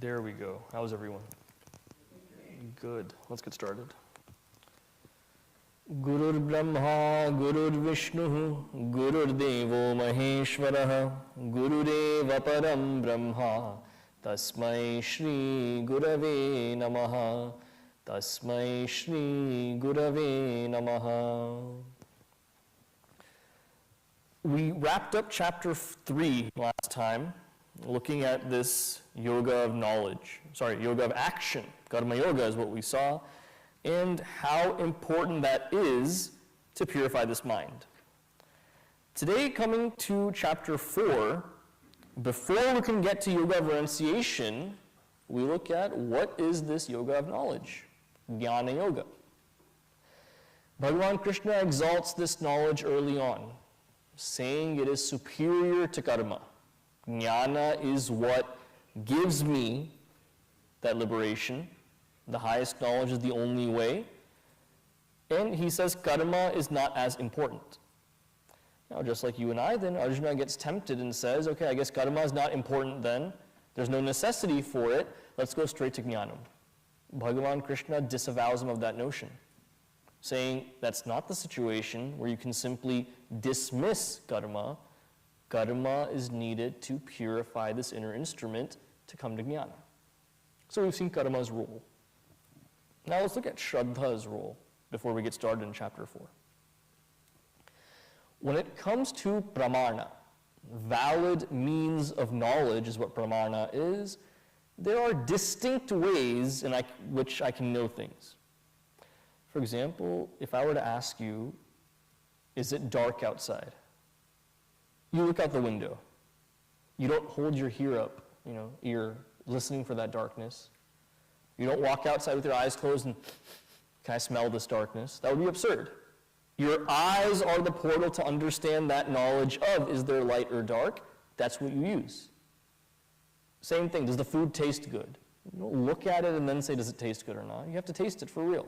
There we go. How's everyone? Good. Let's get started. Gurur Brahma, Gurur Vishnu, Gurur Devo Maheshwaraha, Gurureva Param Brahma, Tasmai Shri Gurave Namaha, Tasmai Shri Gurave Namaha. We wrapped up chapter 3 last time, looking at this yoga of knowledge, yoga of action. Karma yoga is what we saw, and how important that is to purify this mind. Today, coming to chapter 4, before we can get to yoga of renunciation, we look at what is this yoga of knowledge, jnana yoga. Bhagavan Krishna exalts this knowledge early on, saying it is superior to karma. Jnana is what gives me that liberation. The highest knowledge is the only way. And he says karma is not as important. Now, just like you and I, then Arjuna gets tempted and says, okay, I guess karma is not important then. There's no necessity for it. Let's go straight to jnanam. Bhagavan Krishna disavows him of that notion, saying that's not the situation where you can simply dismiss karma. Karma is needed to purify this inner instrument to come to jnana. So we've seen karma's role. Now let's look at Shraddha's role before we get started in chapter 4. When it comes to pramana, valid means of knowledge is what pramana is, there are distinct ways in which I can know things. For example, if I were to ask you, is it dark outside? You look out the window. You don't hold your ear listening for that darkness. You don't walk outside with your eyes closed and, can I smell this darkness? That would be absurd. Your eyes are the portal to understand that knowledge of, is there light or dark? That's what you use. Same thing, does the food taste good? You don't look at it and then say, does it taste good or not? You have to taste it for real.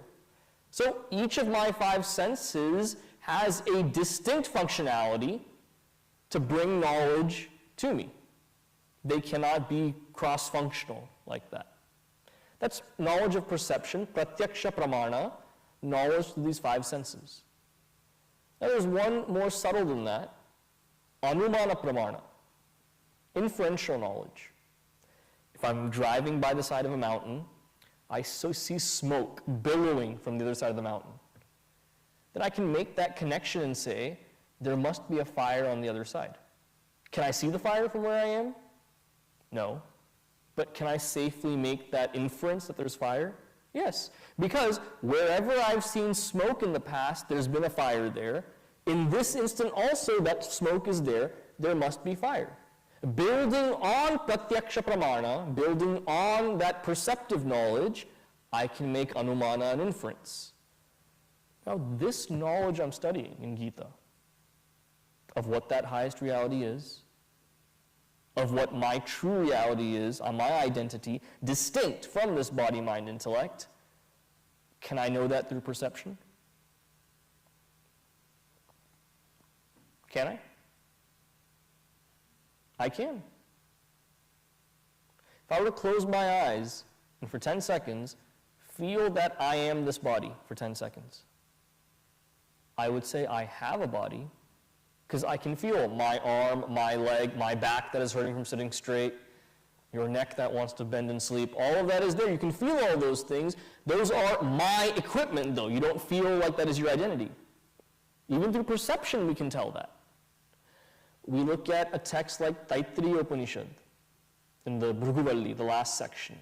So each of my 5 senses has a distinct functionality to bring knowledge to me. They cannot be cross-functional like that. That's knowledge of perception, pratyaksha pramana, knowledge through these 5 senses. Now there's one more subtle than that, anumana pramana, inferential knowledge. If I'm driving by the side of a mountain, I see smoke billowing from the other side of the mountain. Then I can make that connection and say, there must be a fire on the other side. Can I see the fire from where I am? No. But can I safely make that inference that there's fire? Yes. Because wherever I've seen smoke in the past, there's been a fire there. In this instant also, that smoke is there must be fire. Building on pratyaksha pramana, building on that perceptive knowledge, I can make anumana and inference. Now, this knowledge I'm studying in Gita, of what that highest reality is, of what my true reality is on my identity, distinct from this body, mind, intellect, can I know that through perception? Can I? I can. If I were to close my eyes and for 10 seconds, feel that I am this body for 10 seconds, I would say I have a body, because I can feel my arm, my leg, my back that is hurting from sitting straight, your neck that wants to bend and sleep. All of that is there. You can feel all those things. Those are my equipment, though. You don't feel like that is your identity. Even through perception, we can tell that. We look at a text like Taittiriya Upanishad in the Bhriguvalli, the last section.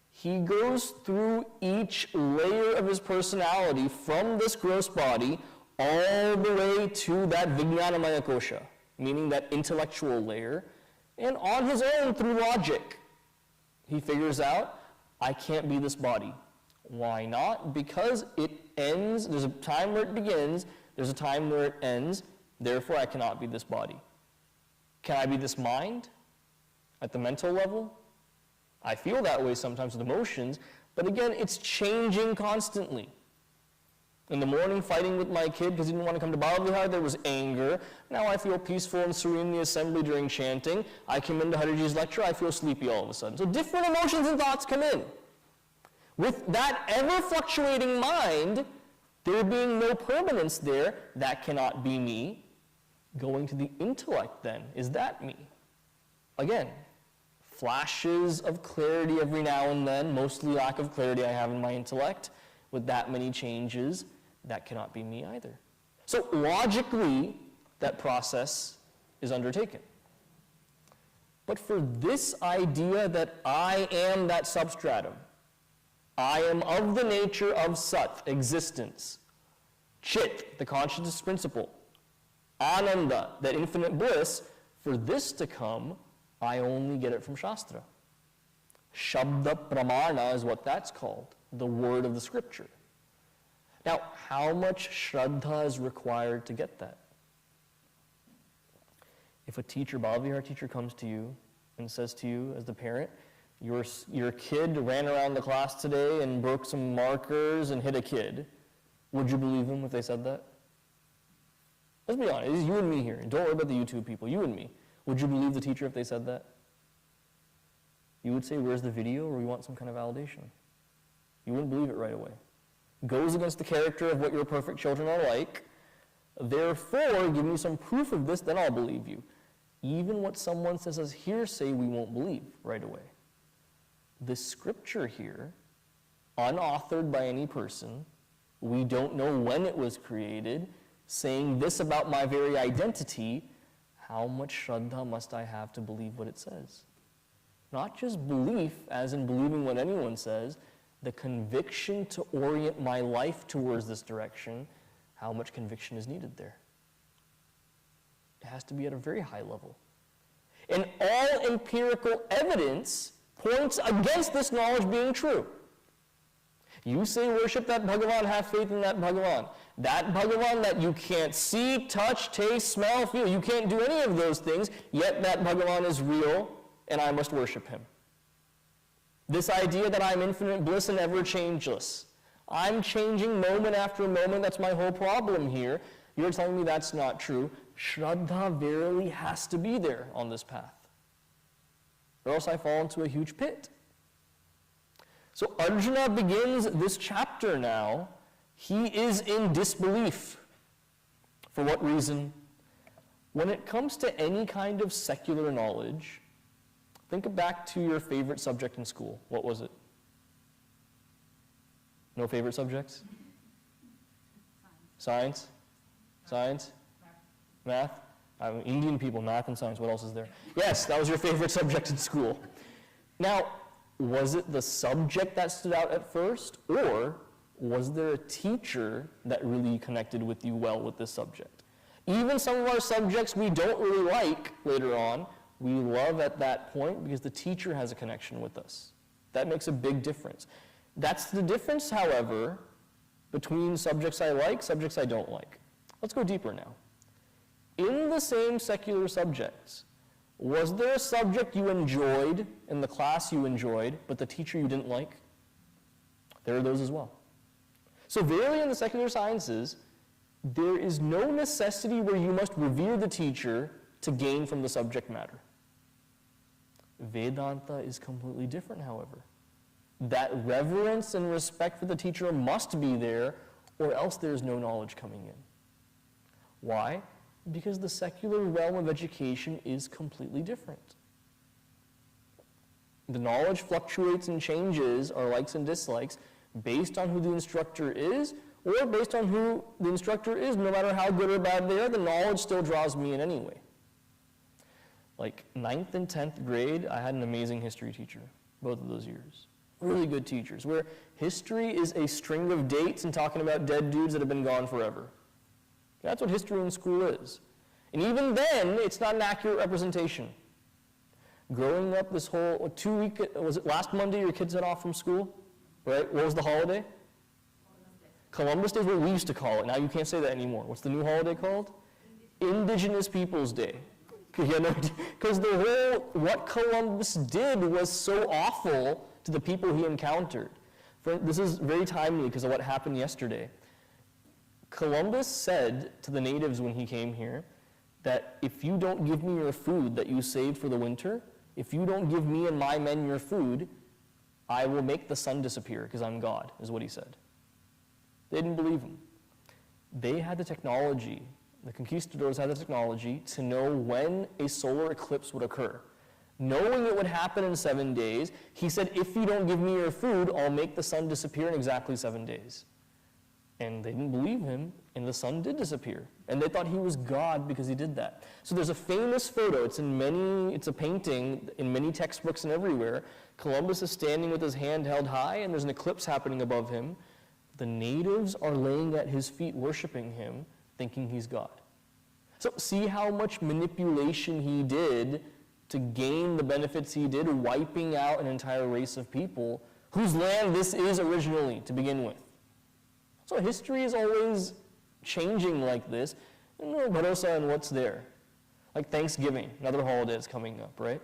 He goes through each layer of his personality from this gross body all the way to that Vijnanamaya Kosha, meaning that intellectual layer, and on his own, through logic, he figures out, I can't be this body. Why not? Because it ends, there's a time where it begins, there's a time where it ends, therefore I cannot be this body. Can I be this mind at the mental level? I feel that way sometimes with emotions, but again, it's changing constantly. In the morning, fighting with my kid because he didn't want to come to Baba Vihar, there was anger. Now I feel peaceful and serene in the assembly during chanting. I come into Hariji's lecture, I feel sleepy all of a sudden. So different emotions and thoughts come in. With that ever-fluctuating mind, there being no permanence there, that cannot be me. Going to the intellect then, is that me? Again, flashes of clarity every now and then, mostly lack of clarity I have in my intellect. With that many changes, that cannot be me either. So logically, that process is undertaken. But for this idea that I am that substratum, I am of the nature of Sat, existence, Chit, the consciousness principle, Ananda, that infinite bliss, for this to come, I only get it from Shastra. Shabda Pramana is what that's called, the word of the scripture. Now, how much Shraddha is required to get that? If a teacher, Baba Vihar teacher, comes to you and says to you as the parent, your kid ran around the class today and broke some markers and hit a kid, would you believe them if they said that? Let's be honest, it's you and me here. Don't worry about the YouTube people, you and me. Would you believe the teacher if they said that? You would say, where's the video, or we want some kind of validation. You wouldn't believe it right away. Goes against the character of what your perfect children are like. Therefore, give me some proof of this, then I'll believe you. Even what someone says as hearsay, we won't believe right away. This scripture here, unauthored by any person, we don't know when it was created, saying this about my very identity, how much Shraddha must I have to believe what it says? Not just belief, as in believing what anyone says, the conviction to orient my life towards this direction, how much conviction is needed there? It has to be at a very high level. And all empirical evidence points against this knowledge being true. You say worship that Bhagavan, have faith in that Bhagavan. That Bhagavan that you can't see, touch, taste, smell, feel, you can't do any of those things, yet that Bhagavan is real and I must worship him. This idea that I'm infinite bliss and ever changeless. I'm changing moment after moment, that's my whole problem here. You're telling me that's not true. Shraddha verily has to be there on this path, or else I fall into a huge pit. So Arjuna begins this chapter now. He is in disbelief. For what reason? When it comes to any kind of secular knowledge, think back to your favorite subject in school. What was it? No favorite subjects? Science? Science? Math? Indian people, math and science. What else is there? Yes, that was your favorite subject in school. Now, was it the subject that stood out at first, or was there a teacher that really connected with you well with this subject? Even some of our subjects we don't really like later on, we love at that point because the teacher has a connection with us. That makes a big difference. That's the difference, however, between subjects I like, subjects I don't like. Let's go deeper now. In the same secular subjects, was there a subject you enjoyed in the class you enjoyed, but the teacher you didn't like? There are those as well. So verily in the secular sciences, there is no necessity where you must revere the teacher to gain from the subject matter. Vedanta is completely different, however. That reverence and respect for the teacher must be there, or else there's no knowledge coming in. Why? Because the secular realm of education is completely different. The knowledge fluctuates and changes, our likes and dislikes, based on who the instructor is, or based on who the instructor is. No matter how good or bad they are, the knowledge still draws me in anyway. Like 9th and 10th grade, I had an amazing history teacher, both of those years. Really good teachers, where history is a string of dates and talking about dead dudes that have been gone forever. That's what history in school is. And even then, it's not an accurate representation. Growing up this whole 2 week, was it last Monday your kids had off from school? Right? What was the holiday? Columbus Day is what we used to call it. Now you can't say that anymore. What's the new holiday called? Indigenous Peoples Day. Because the whole, what Columbus did was so awful to the people he encountered. This is very timely because of what happened yesterday. Columbus said to the natives when he came here that if you don't give me your food that you saved for the winter, if you don't give me and my men your food, I will make the sun disappear because I'm God, is what he said. They didn't believe him. They had the technology, the conquistadors had the technology to know when a solar eclipse would occur. Knowing it would happen in 7 days, he said, if you don't give me your food, I'll make the sun disappear in exactly 7 days. And they didn't believe him, and the sun did disappear. And they thought he was God because he did that. So there's a famous photo, it's a painting in many textbooks and everywhere. Columbus is standing with his hand held high, and there's an eclipse happening above him. The natives are laying at his feet, worshiping him, thinking he's God. So see how much manipulation he did to gain the benefits he did, wiping out an entire race of people whose land this is originally to begin with. So history is always changing like this. And what's there? Like Thanksgiving, another holiday is coming up, right?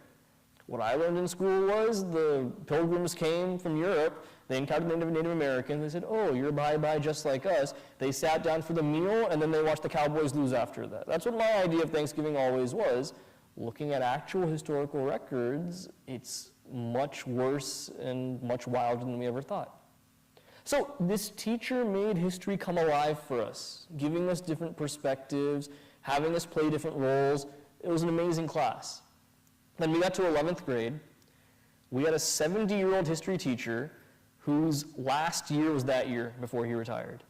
What I learned in school was the pilgrims came from Europe, they encountered Native Americans, they said, oh, you're bye-bye just like us. They sat down for the meal, and then they watched the Cowboys lose after that. That's what my idea of Thanksgiving always was. Looking at actual historical records, it's much worse and much wilder than we ever thought. So this teacher made history come alive for us, giving us different perspectives, having us play different roles. It was an amazing class. Then we got to 11th grade. We had a 70-year-old history teacher whose last year was that year before he retired.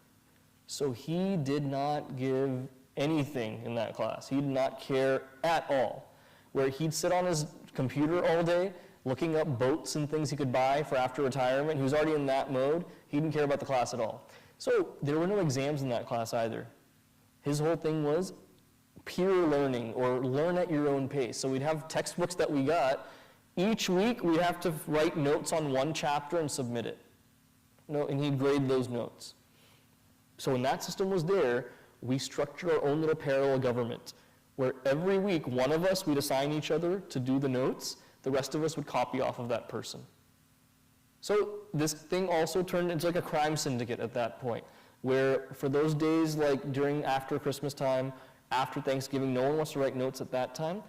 So he did not give anything in that class. He did not care at all. Where he'd sit on his computer all day, looking up boats and things he could buy for after retirement. He was already in that mode. He didn't care about the class at all. So there were no exams in that class either. His whole thing was peer learning, or learn at your own pace. So we'd have textbooks that we got. Each week we'd have to write notes on one chapter and submit it. And he'd grade those notes. So when that system was there, we structured our own little parallel government, where every week one of us, we'd assign each other to do the notes, the rest of us would copy off of that person. So this thing also turned into like a crime syndicate at that point, where for those days like after Christmas time, after Thanksgiving, no one wants to write notes at that time,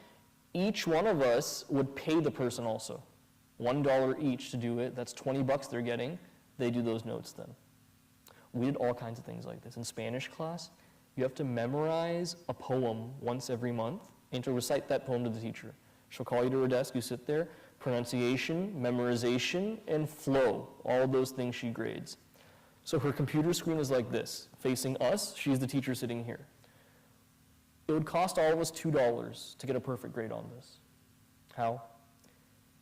each one of us would pay the person also. $1 each to do it, that's $20 they're getting, they do those notes then. We did all kinds of things like this. In Spanish class, you have to memorize a poem once every month and to recite that poem to the teacher. She'll call you to her desk, you sit there, pronunciation, memorization, and flow, all of those things she grades. So her computer screen is like this, facing us, she's the teacher sitting here. It would cost all of us $2 to get a perfect grade on this. How?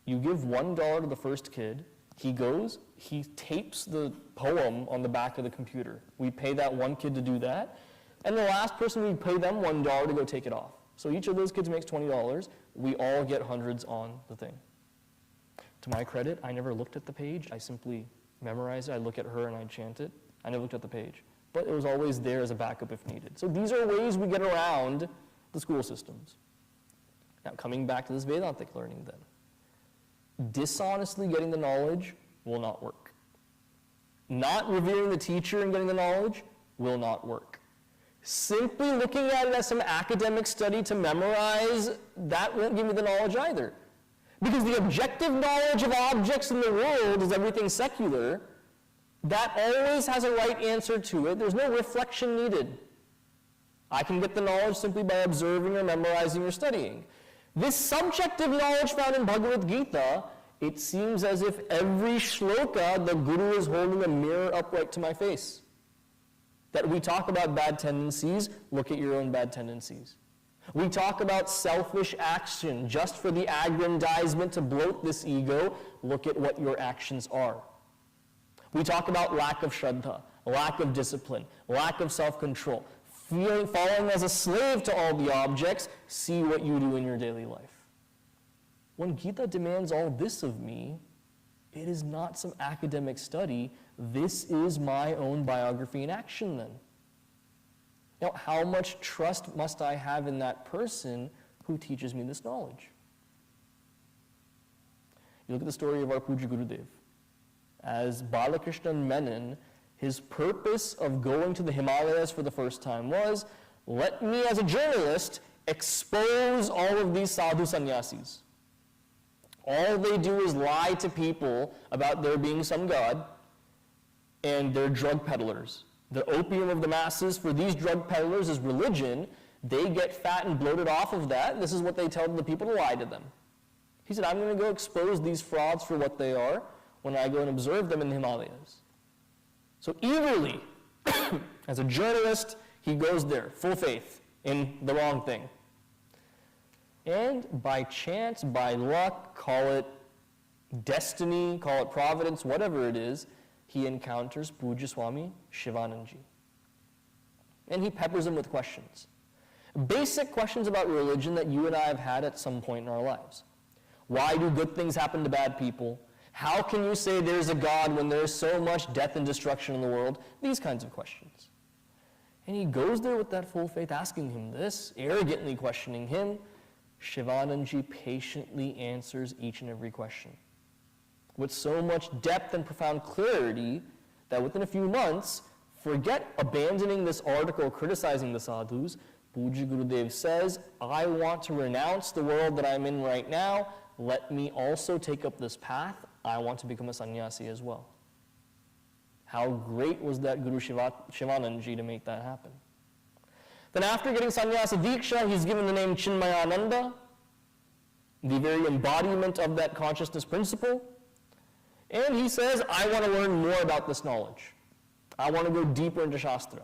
You give $1 to the first kid, he goes, he tapes the poem on the back of the computer. We pay that one kid to do that, and the last person, we pay them $1 to go take it off. So each of those kids makes $20. We all get hundreds on the thing. To my credit, I never looked at the page. I simply memorized it. I'd look at her and I'd chant it. I never looked at the page. But it was always there as a backup if needed. So these are ways we get around the school systems. Now, coming back to this Vedantic learning then. Dishonestly getting the knowledge will not work. Not revering the teacher and getting the knowledge will not work. Simply looking at it as some academic study to memorize, that won't give you the knowledge either. Because the objective knowledge of objects in the world is everything secular. That always has a right answer to it. There's no reflection needed. I can get the knowledge simply by observing or memorizing or studying. This subjective knowledge found in Bhagavad Gita, it seems as if every shloka, the Guru is holding a mirror upright to my face. That we talk about bad tendencies, look at your own bad tendencies. We talk about selfish action just for the aggrandizement to bloat this ego, look at what your actions are. We talk about lack of shraddha, lack of discipline, lack of self-control, falling as a slave to all the objects, see what you do in your daily life. When Gita demands all this of me, it is not some academic study. This is my own biography in action then. Now, how much trust must I have in that person who teaches me this knowledge? You look at the story of our Puja Gurudev. As Balakrishna Menon His purpose of going to the Himalayas for the first time was, let me as a journalist expose all of these sadhu sannyasis. All they do is lie to people about there being some god, and they're drug peddlers. The opium of the masses for these drug peddlers is religion. They get fat and bloated off of that, and this is what they tell the people to lie to them. He said, I'm going to go expose these frauds for what they are when I go and observe them in the Himalayas. So eagerly, as a journalist, he goes there, full faith in the wrong thing. And by chance, by luck, call it destiny, call it providence, whatever it is, he encounters Pujya Swami Shivanandaji. And he peppers him with questions. Basic questions about religion that you and I have had at some point in our lives. Why do good things happen to bad people? How can you say there's a God when there's so much death and destruction in the world? These kinds of questions. And he goes there with that full faith, asking him this, arrogantly questioning him. Shivanandaji patiently answers each and every question with so much depth and profound clarity that within a few months, forget abandoning this article criticizing the sadhus, Pujya Gurudev says, I want to renounce the world that I'm in right now. Let me also take up this path. I want to become a sannyasi as well. How great was that Guru Shivanandaji to make that happen? Then after getting sannyasa diksha, he's given the name Chinmayananda, the very embodiment of that consciousness principle. And he says, I want to learn more about this knowledge. I want to go deeper into Shastra.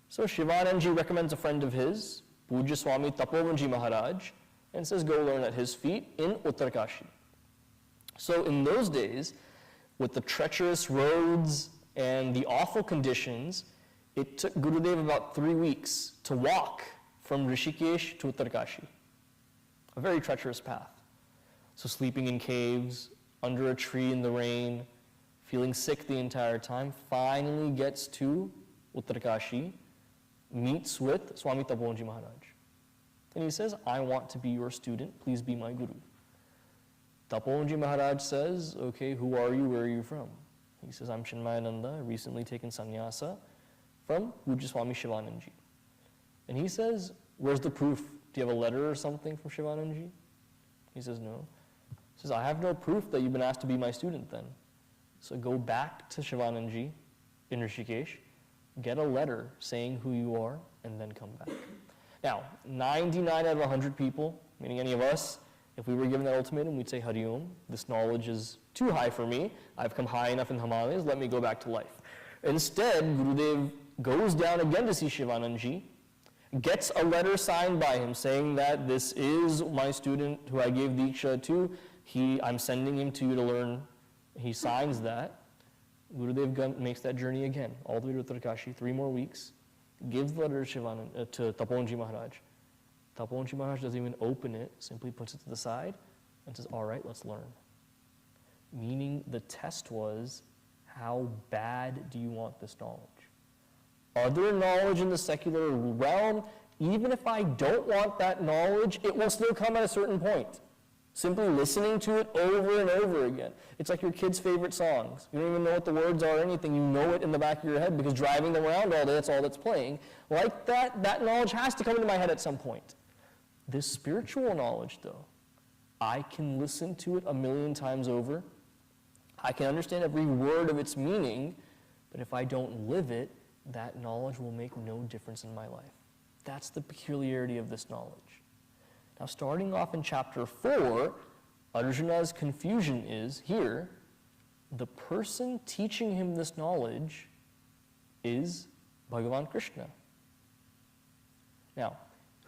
So Shivanandaji recommends a friend of his, Pujya Swami Tapovanji Maharaj, and says go learn at his feet in Uttarkashi. So in those days, with the treacherous roads and the awful conditions, it took Gurudev about 3 weeks to walk from Rishikesh to Uttarkashi. A very treacherous path. So sleeping in caves, under a tree in the rain, feeling sick the entire time, finally gets to Uttarkashi, meets with Swami Tapovanji Maharaj. And he says, I want to be your student, please be my guru. Tapovanji Maharaj says, okay, who are you, where are you from? He says, I'm Chinmayananda, recently taken sannyasa from Pujya Swami Shivanandaji. And he says, where's the proof? Do you have a letter or something from Shivanandaji? He says, no. He says, I have no proof that you've been asked to be my student then. So go back to Shivanandaji in Rishikesh, get a letter saying who you are, and then come back. Now, 99 out of 100 people, meaning any of us, if we were given that ultimatum, we'd say, Hari Om, this knowledge is too high for me. I've come high enough in the Himalayas, let me go back to life. Instead, Gurudev goes down again to see Shivanandaji, gets a letter signed by him saying that this is my student who I gave Diksha to. I'm sending him to you to learn. He signs that. Gurudev makes that journey again, all the way to Uttarkashi, 3 more weeks, gives the letter to Tapovanji Maharaj. Tapovanji Maharaj doesn't even open it, simply puts it to the side and says, all right, let's learn. Meaning the test was, how bad do you want this knowledge? Other knowledge in the secular realm, even if I don't want that knowledge, it will still come at a certain point. Simply listening to it over and over again. It's like your kids' favorite songs. You don't even know what the words are or anything. You know it in the back of your head because driving them around all day, that's all that's playing. Like that knowledge has to come into my head at some point. This spiritual knowledge, though, I can listen to it 1,000,000 times over. I can understand every word of its meaning, but if I don't live it, that knowledge will make no difference in my life. That's the peculiarity of this knowledge. Now, starting off in chapter 4, Arjuna's confusion is here, the person teaching him this knowledge is Bhagavan Krishna. Now,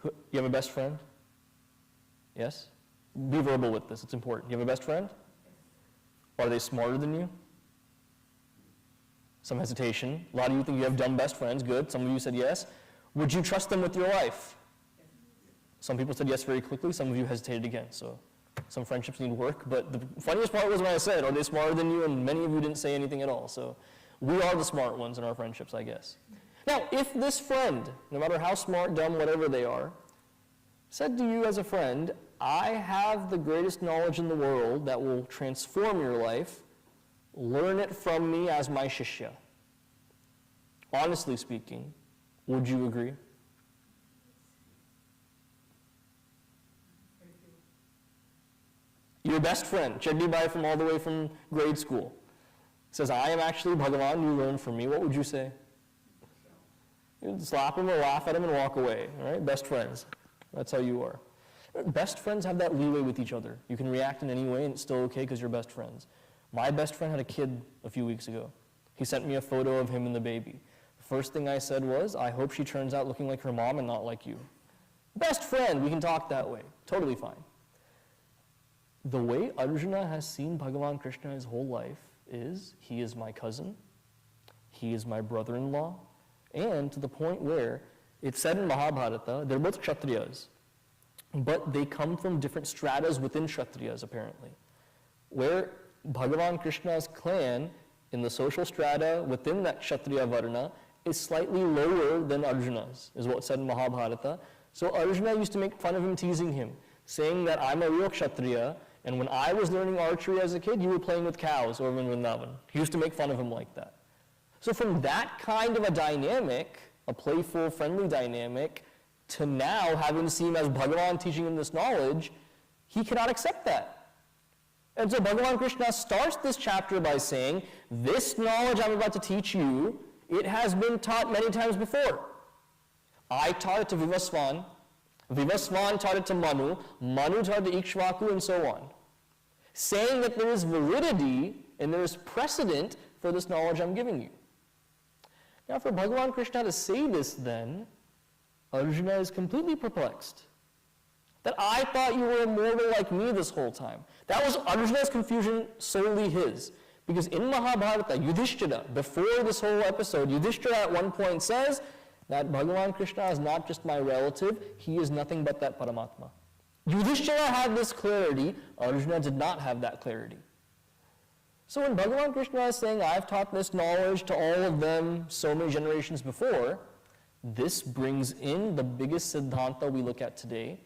you have a best friend? Yes? Be verbal with this, it's important. You have a best friend? Are they smarter than you? Some hesitation. A lot of you think you have dumb best friends. Good. Some of you said yes. Would you trust them with your life? Some people said yes very quickly. Some of you hesitated again. So some friendships need work. But the funniest part was when I said, are they smarter than you? And many of you didn't say anything at all. So we are the smart ones in our friendships, I guess. Now, if this friend, no matter how smart, dumb, whatever they are, said to you as a friend, I have the greatest knowledge in the world that will transform your life, learn it from me as my shishya. Honestly speaking, would you agree? Your best friend, Cheddi Bhai from all the way from grade school, says, I am actually Bhagavan, you learn from me. What would you say? You'd slap him or laugh at him and walk away, all right? Best friends. That's how you are. Best friends have that leeway with each other. You can react in any way and it's still okay because you're best friends. My best friend had a kid a few weeks ago. He sent me a photo of him and the baby. The first thing I said was, I hope she turns out looking like her mom and not like you. Best friend, we can talk that way. Totally fine. The way Arjuna has seen Bhagavan Krishna his whole life is, he is my cousin, he is my brother-in-law, and to the point where it's said in Mahabharata, they're both Kshatriyas, but they come from different stratas within Kshatriyas apparently, where Bhagavan Krishna's clan in the social strata within that Kshatriya Varna is slightly lower than Arjuna's, is what's said in Mahabharata. So Arjuna used to make fun of him, teasing him, saying that I'm a real Kshatriya, and when I was learning archery as a kid, you were playing with cows over in Vrindavan. He used to make fun of him like that. So from that kind of a dynamic, a playful, friendly dynamic, to now having to see him as Bhagavan teaching him this knowledge, he cannot accept that. And so Bhagavan Krishna starts this chapter by saying, this knowledge I'm about to teach you, it has been taught many times before. I taught it to Vivasvan, Vivasvan taught it to Manu, Manu taught it to Ikshvaku, and so on. Saying that there is validity and there is precedent for this knowledge I'm giving you. Now for Bhagavan Krishna to say this then, Arjuna is completely perplexed. That I thought you were immortal like me this whole time. That was Arjuna's confusion, solely his. Because in Mahabharata, Yudhishthira, before this whole episode, Yudhishthira at one point says that Bhagavan Krishna is not just my relative, he is nothing but that Paramatma. Yudhishthira had this clarity, Arjuna did not have that clarity. So when Bhagavan Krishna is saying, I've taught this knowledge to all of them so many generations before, this brings in the biggest siddhanta we look at today,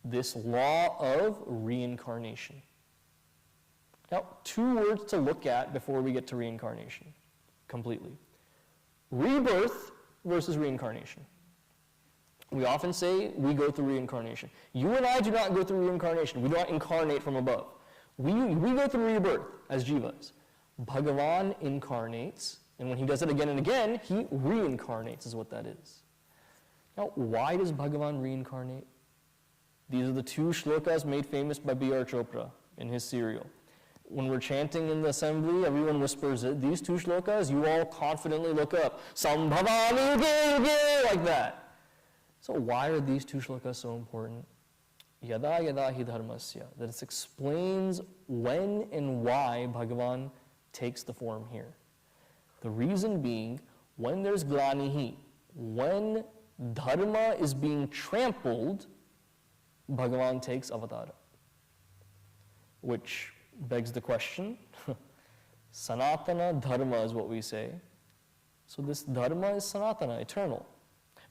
this law of reincarnation. Now, two words to look at before we get to reincarnation, completely. Rebirth versus reincarnation. We often say we go through reincarnation. You and I do not go through reincarnation. We do not incarnate from above. We go through rebirth as jivas. Bhagavan incarnates, and when he does it again and again, he reincarnates is what that is. Now, why does Bhagavan reincarnate? These are the two shlokas made famous by B.R. Chopra in his serial. When we're chanting in the assembly, everyone whispers it. These two shlokas, you all confidently look up. Sambhavami yuge yuge, like that. So why are these two shlokas so important? Yada yada hi dharmasya. That it explains when and why Bhagavan takes the form here. The reason being, when there's glanihi, when dharma is being trampled, Bhagavan takes avatara. Which begs the question, Sanatana dharma is what we say. So this dharma is Sanatana, eternal.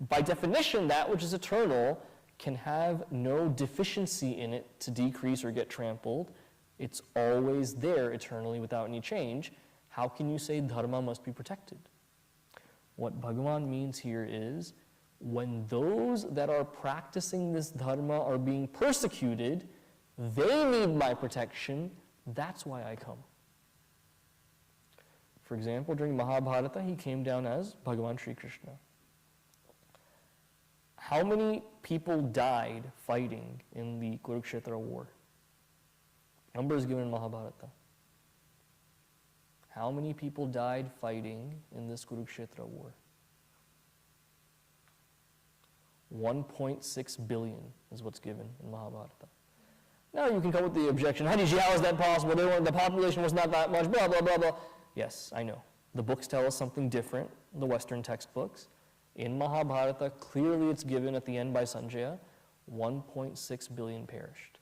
By definition, that which is eternal can have no deficiency in it to decrease or get trampled. It's always there eternally without any change. How can you say dharma must be protected? What Bhagavan means here is, when those that are practicing this dharma are being persecuted, they need my protection, that's why I come. For example, during Mahabharata, he came down as Bhagavan Sri Krishna. How many people died fighting in the Kurukshetra war? Number is given in Mahabharata. How many people died fighting in this Kurukshetra war? 1.6 billion is what's given in Mahabharata. Now you can come with the objection, Hadiji, how is that possible? The population was not that much, blah, blah, blah, blah. Yes, I know. The books tell us something different, the Western textbooks. In Mahabharata, clearly it's given at the end by Sanjaya, 1.6 billion perished.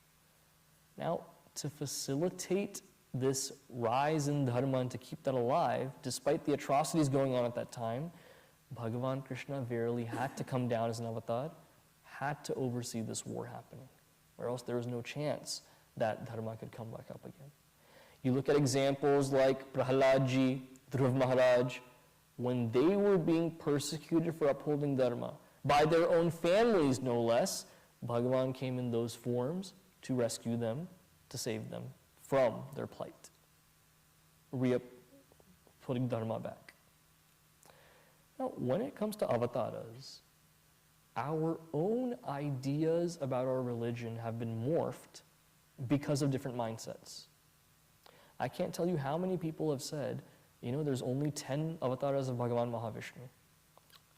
Now, to facilitate this rise in dharma and to keep that alive, despite the atrocities going on at that time, Bhagavan Krishna verily had to come down as an avatar, had to oversee this war happening, or else there was no chance that dharma could come back up again. You look at examples like Prahaladji, Dhruv Maharaj, when they were being persecuted for upholding dharma, by their own families no less, Bhagavan came in those forms to rescue them, to save them from their plight, putting dharma back. Now, when it comes to avatars, our own ideas about our religion have been morphed because of different mindsets. I can't tell you how many people have said, there's only 10 avatars of Bhagavan Mahavishnu.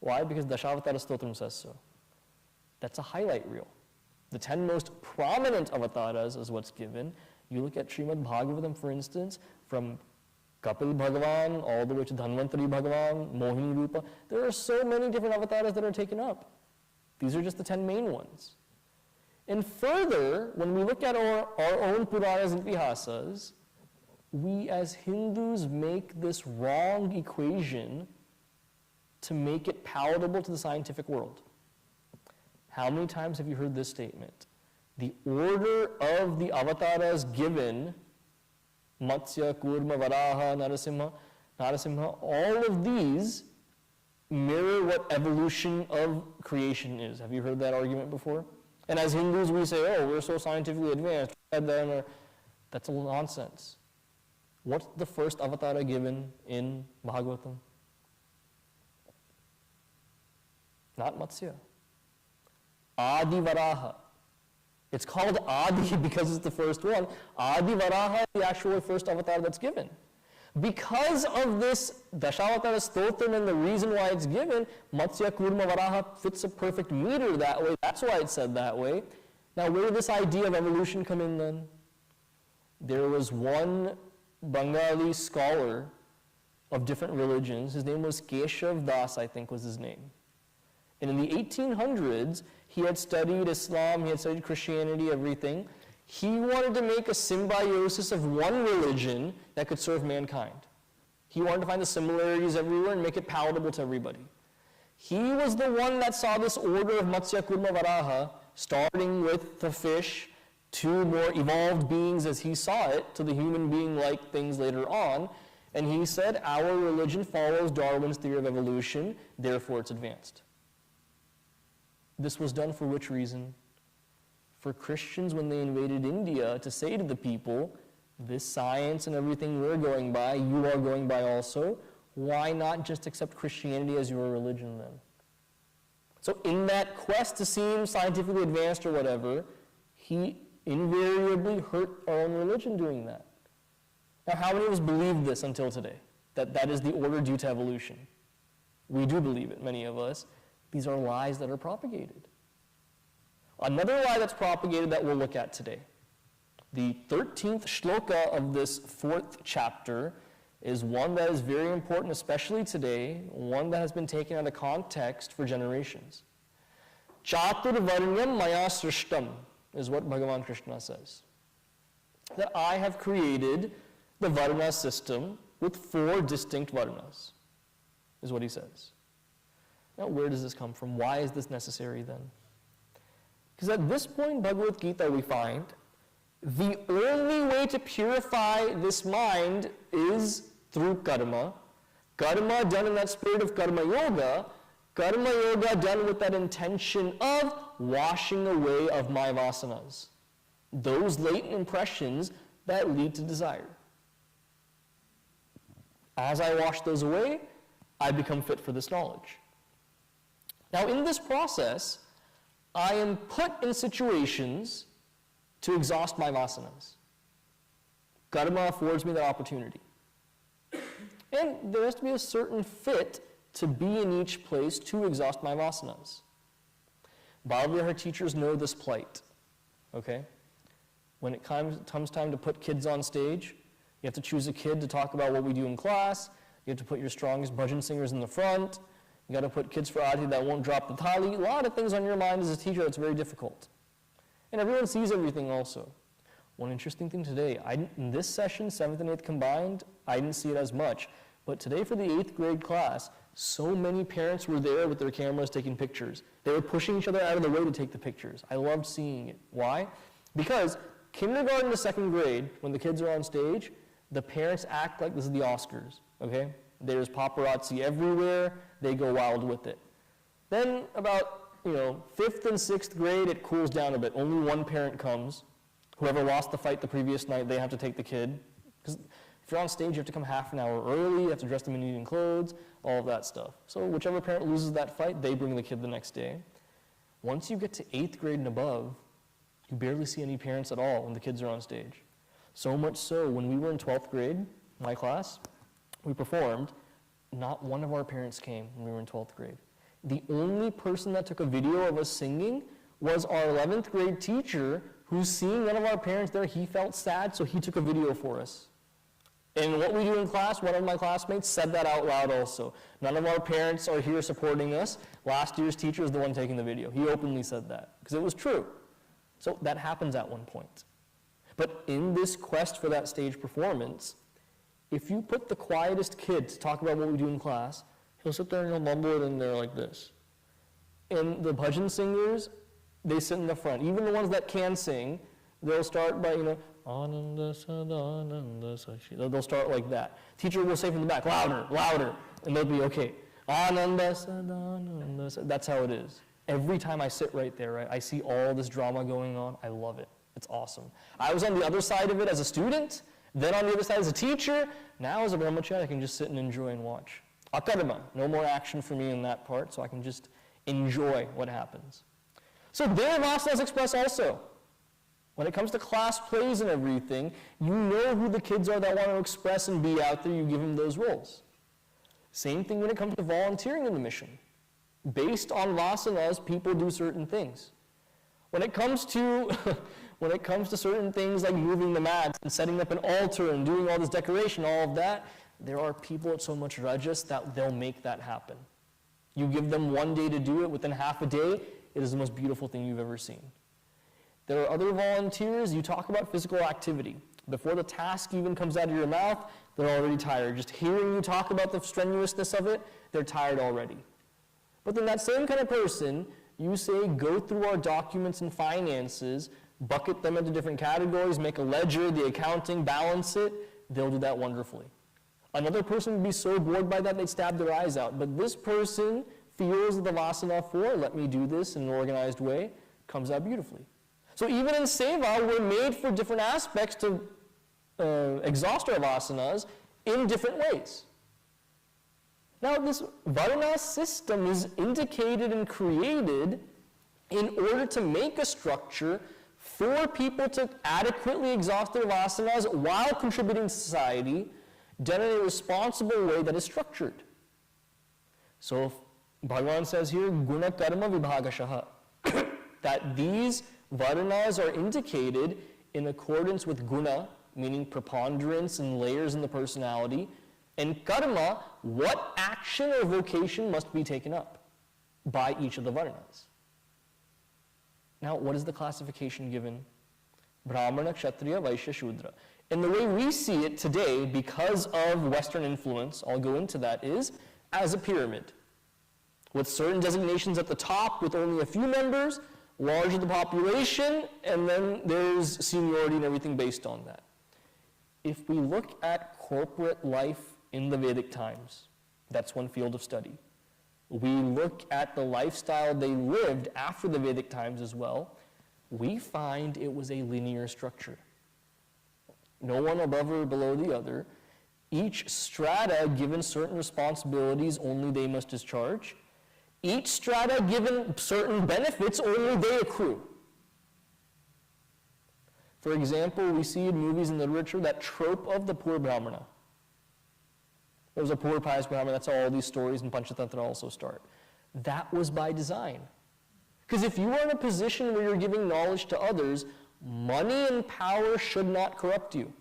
Why? Because Dashavatara Stotram says so. That's a highlight reel. The 10 most prominent avatars is what's given. You look at Srimad Bhagavatam, for instance, from Kapil Bhagavan all the way to Dhanvantari Bhagavan, Mohini Rupa. There are so many different avatars that are taken up. These are just the 10 main ones. And further, when we look at our own Puranas and Itihasas, we as Hindus make this wrong equation to make it palatable to the scientific world. How many times have you heard this statement? The order of the avatars given, Matsya, Kurma, Varaha, Narasimha, all of these mirror what evolution of creation is. Have you heard that argument before? And as Hindus, we say, oh, we're so scientifically advanced. That's all nonsense. What's the first avatar given in Bhagavatam? Not Matsya. Adi Varaha. It's called Adi because it's the first one. Adi Varaha is the actual first avatar that's given. Because of this Dashavatara Stotram and the reason why it's given, Matsya, Kurma, Varaha fits a perfect meter that way. That's why it's said that way. Now, where did this idea of evolution come in then? There was one Bengali scholar of different religions. His name was Keshav Das, I think was his name. And in the 1800s, he had studied Islam, he had studied Christianity, everything. He wanted to make a symbiosis of one religion that could serve mankind. He wanted to find the similarities everywhere and make it palatable to everybody. He was the one that saw this order of Matsya, Kurma, Varaha, starting with the fish, to more evolved beings as he saw it, to the human being-like things later on. And he said, our religion follows Darwin's theory of evolution, therefore it's advanced. This was done for which reason? For Christians, when they invaded India, to say to the people, this science and everything we're going by, you are going by also, why not just accept Christianity as your religion then? So in that quest to seem scientifically advanced or whatever, he invariably hurt our own religion doing that. Now, how many of us believe this until today? That is the order due to evolution? We do believe it, many of us. These are lies that are propagated. Another lie that's propagated that we'll look at today. The 13th shloka of this 4th chapter is one that is very important, especially today, one that has been taken out of context for generations. Chaturvarnyam maya srishtam is what Bhagavan Krishna says. That I have created the varna system with 4 distinct varnas, is what he says. Now, where does this come from? Why is this necessary then? Because at this point in Bhagavad Gita we find the only way to purify this mind is through karma. Karma done in that spirit of karma yoga done with that intention of washing away of my vasanas. Those latent impressions that lead to desire. As I wash those away, I become fit for this knowledge. Now, in this process, I am put in situations to exhaust my vasanas. Karma affords me that opportunity. And there has to be a certain fit to be in each place to exhaust my vasanas. Bhagavad teachers know this plight, okay? When it comes time to put kids on stage, you have to choose a kid to talk about what we do in class. You have to put your strongest bhajan singers in the front. You got to put kids for Adi that won't drop the thali. A lot of things on your mind as a teacher that's very difficult. And everyone sees everything also. One interesting thing today, in this session, 7th and 8th combined, I didn't see it as much. But today for the 8th grade class, so many parents were there with their cameras taking pictures. They were pushing each other out of the way to take the pictures. I loved seeing it. Why? Because kindergarten to 2nd grade, when the kids are on stage, the parents act like this is the Oscars, okay? There's paparazzi everywhere. They go wild with it. Then about 5th and 6th grade, it cools down a bit. Only one parent comes. Whoever lost the fight the previous night, they have to take the kid. Because if you're on stage, you have to come half an hour early. You have to dress them in Indian clothes, all of that stuff. So whichever parent loses that fight, they bring the kid the next day. Once you get to 8th grade and above, you barely see any parents at all when the kids are on stage. So much so, when we were in 12th grade, my class, we performed, not one of our parents came when we were in 12th grade. The only person that took a video of us singing was our 11th grade teacher, who's seeing one of our parents there. He felt sad, so he took a video for us. And what we do in class, one of my classmates said that out loud also. None of our parents are here supporting us. Last year's teacher is the one taking the video. He openly said that, because it was true. So that happens at one point. But in this quest for that stage performance, if you put the quietest kid to talk about what we do in class, he'll sit there and he'll mumble it in there like this. And the bhajan singers, they sit in the front. Even the ones that can sing, they'll start by, Ananda Sadananda Sashi. They'll start like that. Teacher will say from the back, louder, louder, and they'll be okay. Ananda Sadananda Sashi. That's how it is. Every time I sit right there, right, I see all this drama going on. I love it. It's awesome. I was on the other side of it as a student, then on the other side as a teacher. Now as a brahmachari, I can just sit and enjoy and watch. Akarma, no more action for me in that part, so I can just enjoy what happens. So there vasanas express also. When it comes to class plays and everything, you know who the kids are that want to express and be out there, you give them those roles. Same thing when it comes to volunteering in the mission. Based on vasanas, people do certain things. When it comes to certain things like moving the mats and setting up an altar and doing all this decoration, all of that, there are people at so much rajas that they'll make that happen. You give them one day to do it, within half a day, it is the most beautiful thing you've ever seen. There are other volunteers, you talk about physical activity. Before the task even comes out of your mouth, they're already tired. Just hearing you talk about the strenuousness of it, they're tired already. But then that same kind of person, you say, go through our documents and finances, bucket them into different categories, make a ledger, the accounting, balance it, they'll do that wonderfully. Another person would be so bored by that they'd stab their eyes out. But this person feels the vasana for, let me do this in an organized way, comes out beautifully. So even in seva, we're made for different aspects to exhaust our vasanas in different ways. Now this varna system is indicated and created in order to make a structure for people to adequately exhaust their vasanas while contributing to society, done in a responsible way that is structured. So if Bhagavan says here, guna karma vibhagashaha, that these varnas are indicated in accordance with guna, meaning preponderance and layers in the personality, and karma, what action or vocation must be taken up by each of the varnas. Now, what is the classification given? Brahmana, Kshatriya, Vaishya, Shudra. And the way we see it today, because of Western influence, I'll go into that, is as a pyramid, with certain designations at the top with only a few members, larger the population, and then there's seniority and everything based on that. If we look at corporate life in the Vedic times, that's one field of study. We look at the lifestyle they lived after the Vedic times as well, we find it was a linear structure. No one above or below the other. Each strata given certain responsibilities, only they must discharge. Each strata given certain benefits, only they accrue. For example, we see in movies and literature that trope of the poor Brahmana. There's a poor pious Brahmana, that's how all these stories in Panchatantra also start. That was by design. Because if you are in a position where you're giving knowledge to others, money and power should not corrupt you.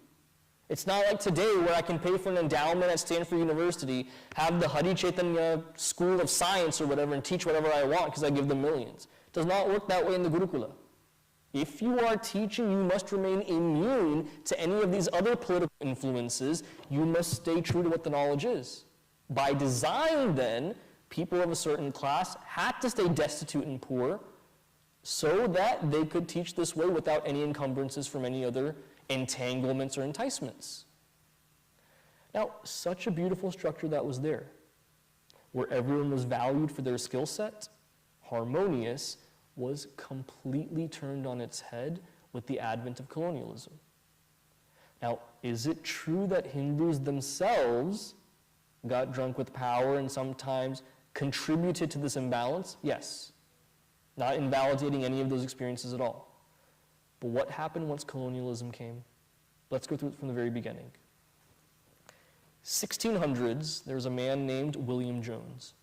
It's not like today where I can pay for an endowment at Stanford University, have the Hari Chaitanya School of Science or whatever, and teach whatever I want because I give them millions. It does not work that way in the Gurukula. If you are teaching, you must remain immune to any of these other political influences. You must stay true to what the knowledge is. By design, then, people of a certain class had to stay destitute and poor so that they could teach this way without any encumbrances from any other entanglements or enticements. Now, such a beautiful structure that was there, where everyone was valued for their skill set, harmonious, was completely turned on its head with the advent of colonialism. Now, is it true that Hindus themselves got drunk with power and sometimes contributed to this imbalance? Yes. Not invalidating any of those experiences at all. But what happened once colonialism came? Let's go through it from the very beginning. 1600s, there was a man named William Jones.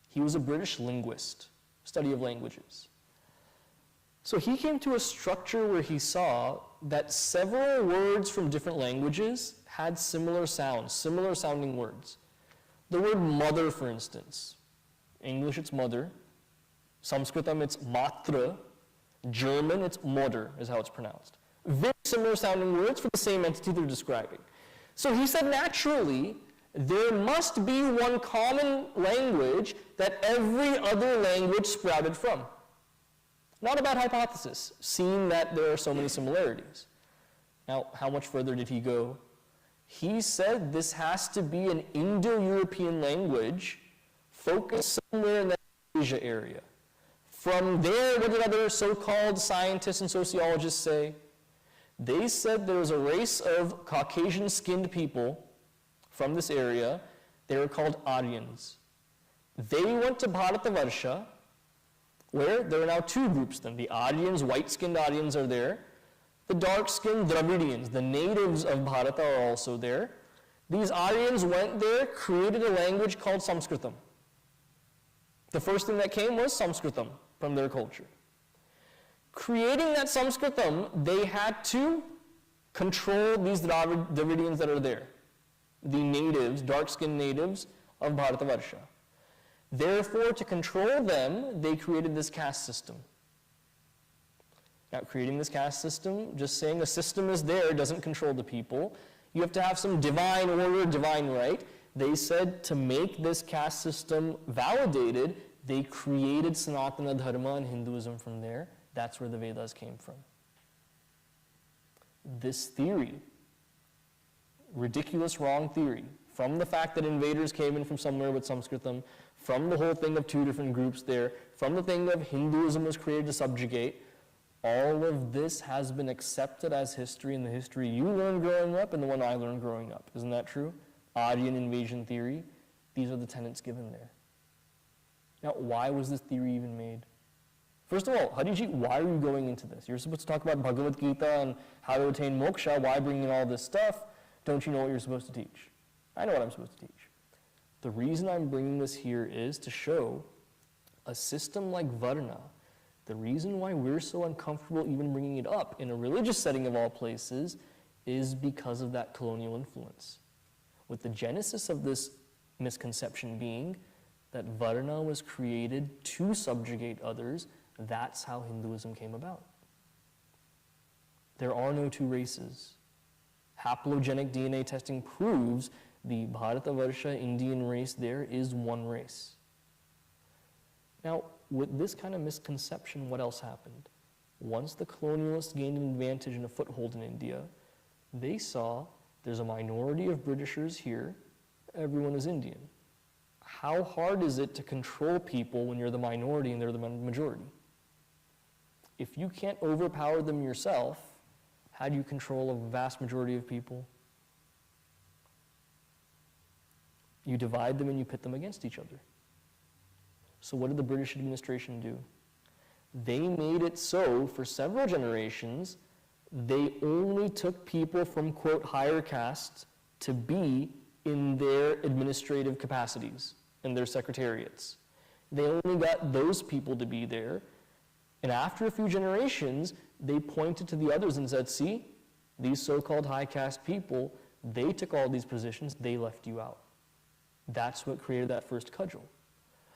He was a British linguist, study of languages. So he came to a structure where he saw that several words from different languages had similar sounds, similar sounding words. The word mother, for instance. English, it's mother. Sanskritam, it's matra. German, it's Mutter, is how it's pronounced. Very similar sounding words for the same entity they're describing. So he said, naturally, there must be one common language that every other language sprouted from. Not a bad hypothesis, seeing that there are so many similarities. Now, how much further did he go? He said this has to be an Indo-European language focused somewhere in the Asia area. From there, what did other so-called scientists and sociologists say? They said there was a race of Caucasian-skinned people from this area. They were called Aryans. They went to Bharatavarsha, where there are now two groups then. The Aryans, white-skinned Aryans are there. The dark-skinned Dravidians, the natives of Bharata, are also there. These Aryans went there, created a language called Sanskritam. The first thing that came was Sanskritam from their culture. Creating that Sanskritam, they had to control these Dravidians that are there, the natives, dark-skinned natives of Bharatavarsha. Therefore, to control them, they created this caste system. Now, creating this caste system, just saying a system is there doesn't control the people. You have to have some divine order, divine right. They said to make this caste system validated, they created Sanatana Dharma and Hinduism from there. That's where the Vedas came from. This theory, ridiculous, wrong theory, from the fact that invaders came in from somewhere with Sanskritam, from the whole thing of two different groups there, from the thing of Hinduism was created to subjugate, all of this has been accepted as history in the history you learned growing up and the one I learned growing up. Isn't that true? Aryan invasion theory. These are the tenets given there. Now, why was this theory even made? First of all, Hariji, why are you going into this? You're supposed to talk about Bhagavad Gita and how to attain moksha. Why bring in all this stuff? Don't you know what you're supposed to teach? I know what I'm supposed to teach. The reason I'm bringing this here is to show a system like Varna. The reason why we're so uncomfortable even bringing it up in a religious setting of all places is because of that colonial influence. With the genesis of this misconception being that Varna was created to subjugate others, that's how Hinduism came about. There are no two races. Haplogenic DNA testing proves the Bharatavarsha Indian race there is one race. Now, with this kind of misconception, what else happened? Once the colonialists gained an advantage and a foothold in India, they saw there's a minority of Britishers here, everyone is Indian. How hard is it to control people when you're the minority and they're the majority? If you can't overpower them yourself, how do you control a vast majority of people? You divide them and you pit them against each other. So what did the British administration do? They made it so for several generations, they only took people from, quote, higher castes to be in their administrative capacities, in their secretariats. They only got those people to be there. And after a few generations, they pointed to the others and said, see, these so-called high caste people, they took all these positions, they left you out. That's what created that first cudgel.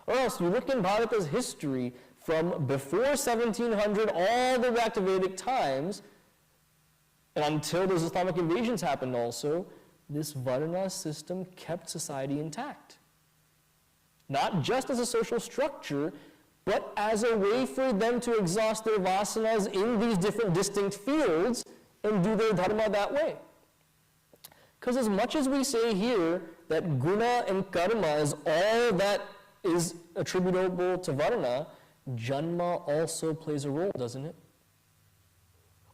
Or else, you look in Bharata's history from before 1700 all the way back to Vedic times, and until those Islamic invasions happened also, this Varna system kept society intact. Not just as a social structure, but as a way for them to exhaust their vasanas in these different distinct fields and do their dharma that way. Because as much as we say here that guna and karma is all that is attributable to varna, janma also plays a role, doesn't it?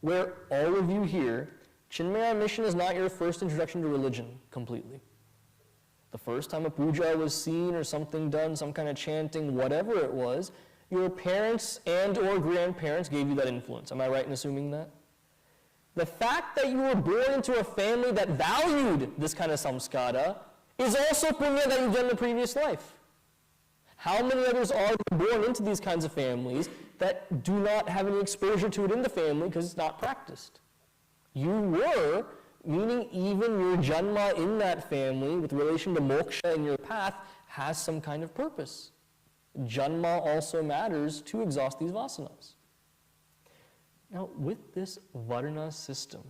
Where all of you here, Chinmaya mission is not your first introduction to religion completely. The first time a puja was seen or something done, some kind of chanting, whatever it was, your parents and or grandparents gave you that influence. Am I right in assuming that? The fact that you were born into a family that valued this kind of samskara is also punya that you've done in the previous life. How many others are born into these kinds of families that do not have any exposure to it in the family because it's not practiced? You were, meaning even your janma in that family with relation to moksha in your path has some kind of purpose. Janma also matters to exhaust these vasanas. Now, with this varna system,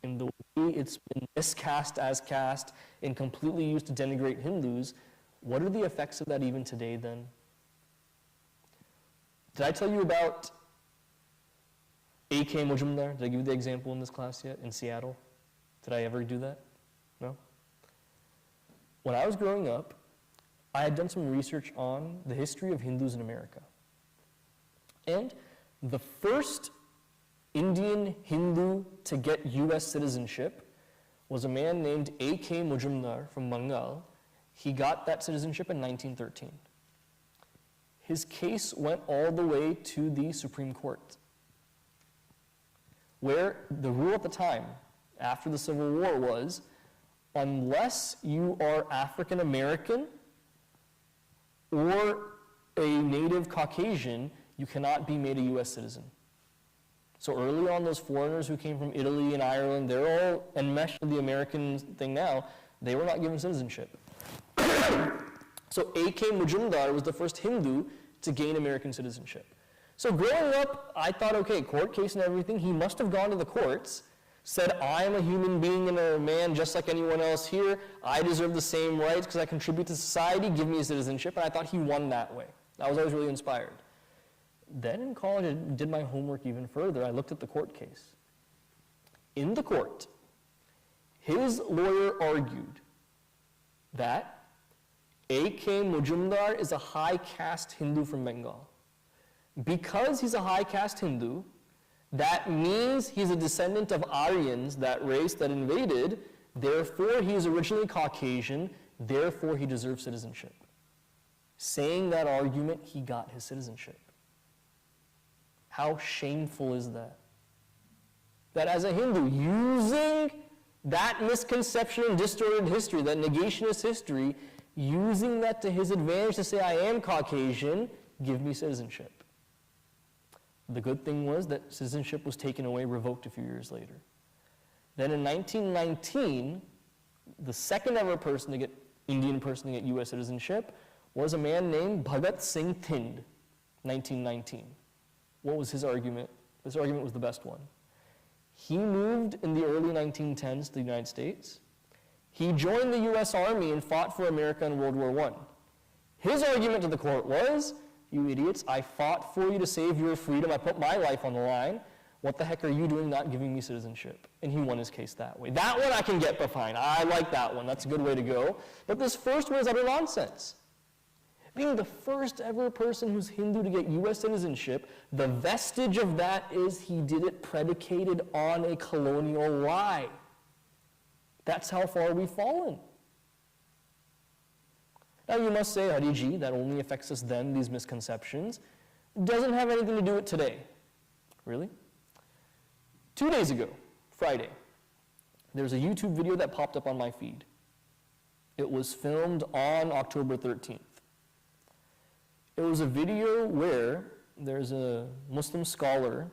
in the way it's been miscast as caste and completely used to denigrate Hindus, what are the effects of that even today then? Did I tell you about A.K. Majumdar? Did I give you the example in this class yet, in Seattle? Did I ever do that? No? When I was growing up, I had done some research on the history of Hindus in America. And the first Indian Hindu to get US citizenship was a man named A.K. Majumdar from Bengal. He got that citizenship in 1913. His case went all the way to the Supreme Court, where the rule at the time, after the Civil War, was unless you are African American or a native Caucasian, you cannot be made a US citizen. So early on, those foreigners who came from Italy and Ireland, they're all enmeshed with the American thing now, they were not given citizenship. So A.K. Majumdar was the first Hindu to gain American citizenship. So growing up, I thought, okay, court case and everything, he must have gone to the courts, said, I am a human being and a man just like anyone else here, I deserve the same rights because I contribute to society, give me a citizenship, and I thought he won that way. I was always really inspired. Then in college, I did my homework even further. I looked at the court case. In the court, his lawyer argued that A.K. Majumdar is a high caste Hindu from Bengal. Because he's a high caste Hindu, that means he's a descendant of Aryans, that race that invaded, therefore he is originally Caucasian, therefore he deserves citizenship. Saying that argument, he got his citizenship. How shameful is that? That as a Hindu, using that misconception and distorted history, that negationist history, using that to his advantage to say, I am Caucasian, give me citizenship. The good thing was that citizenship was taken away, revoked a few years later. Then in 1919, the second ever Indian person to get US citizenship was a man named Bhagat Singh Thind, 1919. What was his argument? This argument was the best one. He moved in the early 1910s to the United States. He joined the US Army and fought for America in World War I. His argument to the court was, you idiots, I fought for you to save your freedom, I put my life on the line. What the heck are you doing not giving me citizenship? And he won his case that way. That one I can get behind. I like that one. That's a good way to go. But this first one is utter nonsense. Being the first ever person who's Hindu to get US citizenship, the vestige of that is he did it predicated on a colonial lie. That's how far we've fallen. Now you must say, Hariji, that only affects us then, these misconceptions. It doesn't have anything to do with today. Really? 2 days ago, Friday, there's a YouTube video that popped up on my feed. It was filmed on October 13th. It was a video where there's a Muslim scholar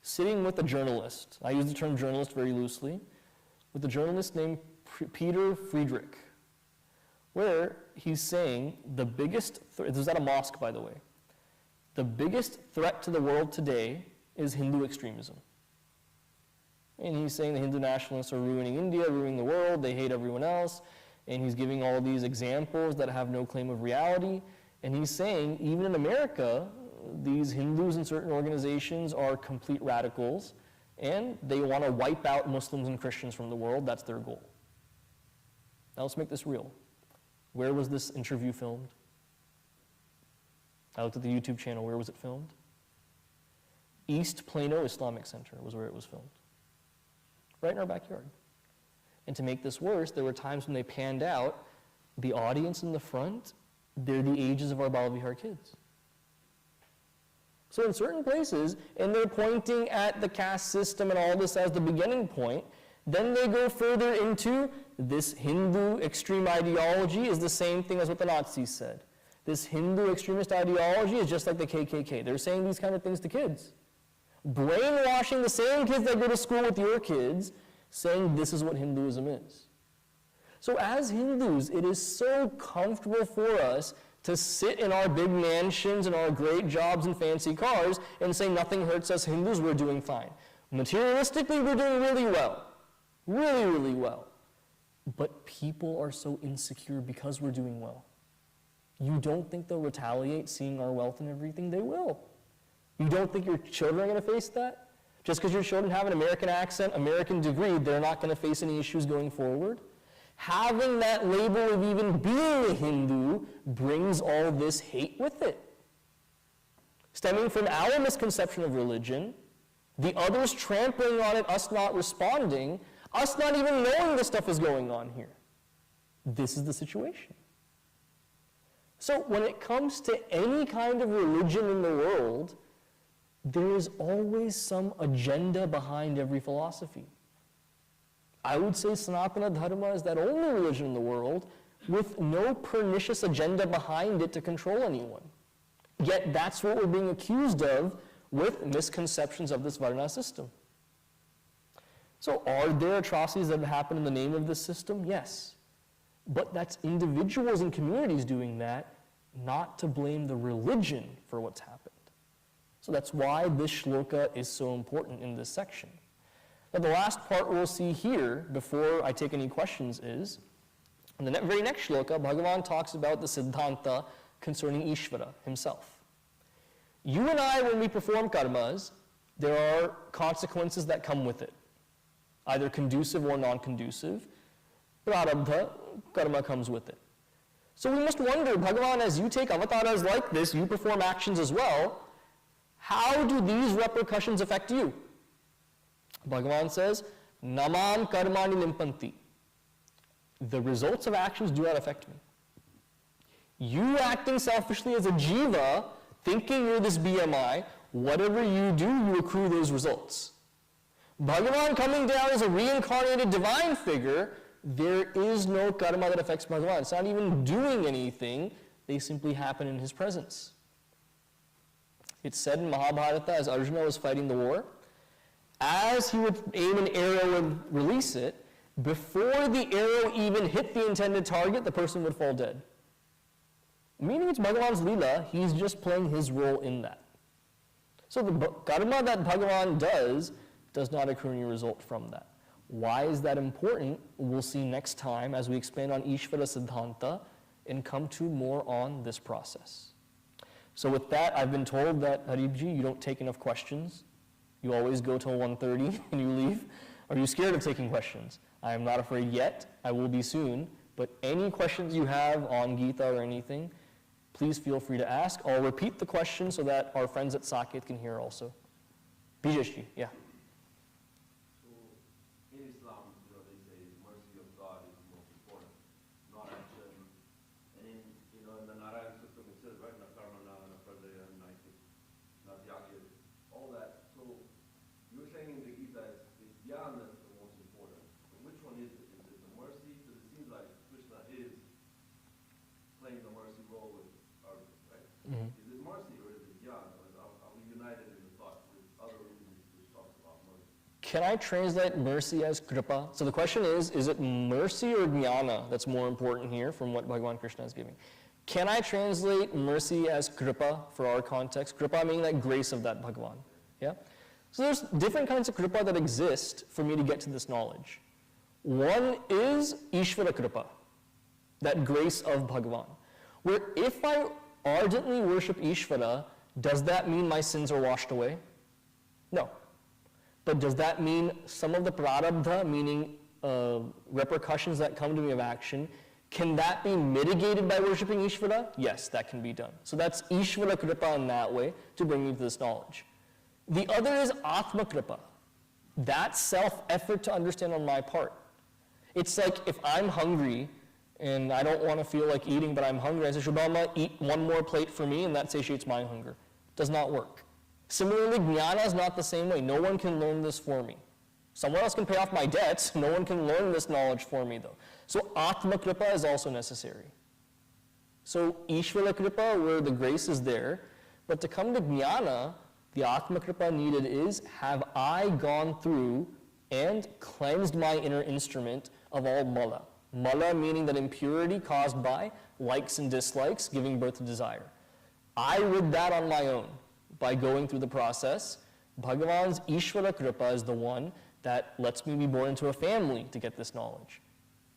sitting with a journalist. I use the term journalist very loosely. With a journalist named Peter Friedrich, where he's saying the biggest threat, this was at a mosque by the way, the biggest threat to the world today is Hindu extremism. And he's saying the Hindu nationalists are ruining India, ruining the world, they hate everyone else, and he's giving all these examples that have no claim of reality, and he's saying even in America, these Hindus in certain organizations are complete radicals, and they want to wipe out Muslims and Christians from the world. That's their goal. Now let's make this real. Where was this interview filmed? I looked at the YouTube channel. Where was it filmed? East Plano Islamic Center was where it was filmed. Right in our backyard. And to make this worse, there were times when they panned out, the audience in the front, they're the ages of our Balvihar kids. So in certain places, and they're pointing at the caste system and all this as the beginning point, then they go further into this Hindu extreme ideology is the same thing as what the Nazis said. This Hindu extremist ideology is just like the KKK. They're saying these kind of things to kids. Brainwashing the same kids that go to school with your kids, saying this is what Hinduism is. So as Hindus, it is so comfortable for us to sit in our big mansions and our great jobs and fancy cars and say nothing hurts us Hindus, we're doing fine. Materialistically, we're doing really well. Really, really well. But people are so insecure because we're doing well. You don't think they'll retaliate seeing our wealth and everything? They will. You don't think your children are going to face that? Just because your children have an American accent, American degree, they're not going to face any issues going forward? Having that label of even being a Hindu brings all this hate with it. Stemming from our misconception of religion, the others trampling on it, us not responding, us not even knowing this stuff is going on here. This is the situation. So when it comes to any kind of religion in the world, there is always some agenda behind every philosophy. I would say Sanatana Dharma is that only religion in the world with no pernicious agenda behind it to control anyone. Yet that's what we're being accused of with misconceptions of this Varna system. So are there atrocities that have happened in the name of this system? Yes. But that's individuals and communities doing that, not to blame the religion for what's happened. So that's why this shloka is so important in this section. Now the last part we'll see here, before I take any questions, is, in the very next shloka, Bhagavan talks about the Siddhanta concerning Ishvara himself. You and I, when we perform karmas, there are consequences that come with it, either conducive or non-conducive. Prarabdha, karma comes with it. So we must wonder, Bhagavan, as you take avatars like this, you perform actions as well, how do these repercussions affect you? Bhagavan says, Namam karmani nimpanti. The results of actions do not affect me. You acting selfishly as a jiva, thinking you're this BMI, whatever you do, you accrue those results. Bhagavan coming down as a reincarnated divine figure, there is no karma that affects Bhagavan. It's not even doing anything, they simply happen in his presence. It's said in Mahabharata, as Arjuna was fighting the war, as he would aim an arrow and release it, before the arrow even hit the intended target, the person would fall dead. Meaning it's Bhagavan's Leela, he's just playing his role in that. So the karma that Bhagavan does not accrue any result from that. Why is that important? We'll see next time as we expand on Ishvara Siddhanta and come to more on this process. So with that, I've been told that, Haribji, you don't take enough questions. You always go till 1:30 and you leave. Are you scared of taking questions? I am not afraid yet. I will be soon. But any questions you have on Gita or anything, please feel free to ask. I'll repeat the question so that our friends at Saket can hear also. Bijeshji, yeah. So in Islam, they say mercy of God is the most important, not action. And in the Narayana system, it says, right, na karmana, na pradaya, na tyagya, all that. So you're saying in the Gita, it's jnana that's the most important. But which one is it? Is it the mercy? Because it seems like Krishna is playing the mercy role with Arjuna, right? Mm-hmm. Is it mercy or is it jnana? Are we united in the thought with other religions which talks about mercy? Can I translate mercy as kripa? So the question is it mercy or jnana that's more important here from what Bhagavan Krishna is giving? Can I translate mercy as kripa for our context? Kripa meaning that grace of that Bhagavan. Yeah? So there's different kinds of kripa that exist for me to get to this knowledge. One is Ishvara kripa, that grace of Bhagavan. Where if I ardently worship Ishvara, does that mean my sins are washed away? No. But does that mean some of the prarabdha, meaning repercussions that come to me of action, can that be mitigated by worshipping Ishvara? Yes, that can be done. So that's Ishvara Kripa in that way to bring me to this knowledge. The other is Atma Kripa. That's self-effort to understand on my part. It's like if I'm hungry and I don't want to feel like eating, but I'm hungry, I say, Shubhama, eat one more plate for me, and that satiates my hunger. Does not work. Similarly, jnana is not the same way. No one can learn this for me. Someone else can pay off my debts. No one can learn this knowledge for me, though. So Atma Kripa is also necessary. So Ishvara Kripa, where the grace is there, but to come to jnana, the Atma Kripa needed is, have I gone through and cleansed my inner instrument of all mala? Mala meaning that impurity caused by likes and dislikes, giving birth to desire. I rid that on my own by going through the process. Bhagavan's Ishvara Kripa is the one that lets me be born into a family to get this knowledge,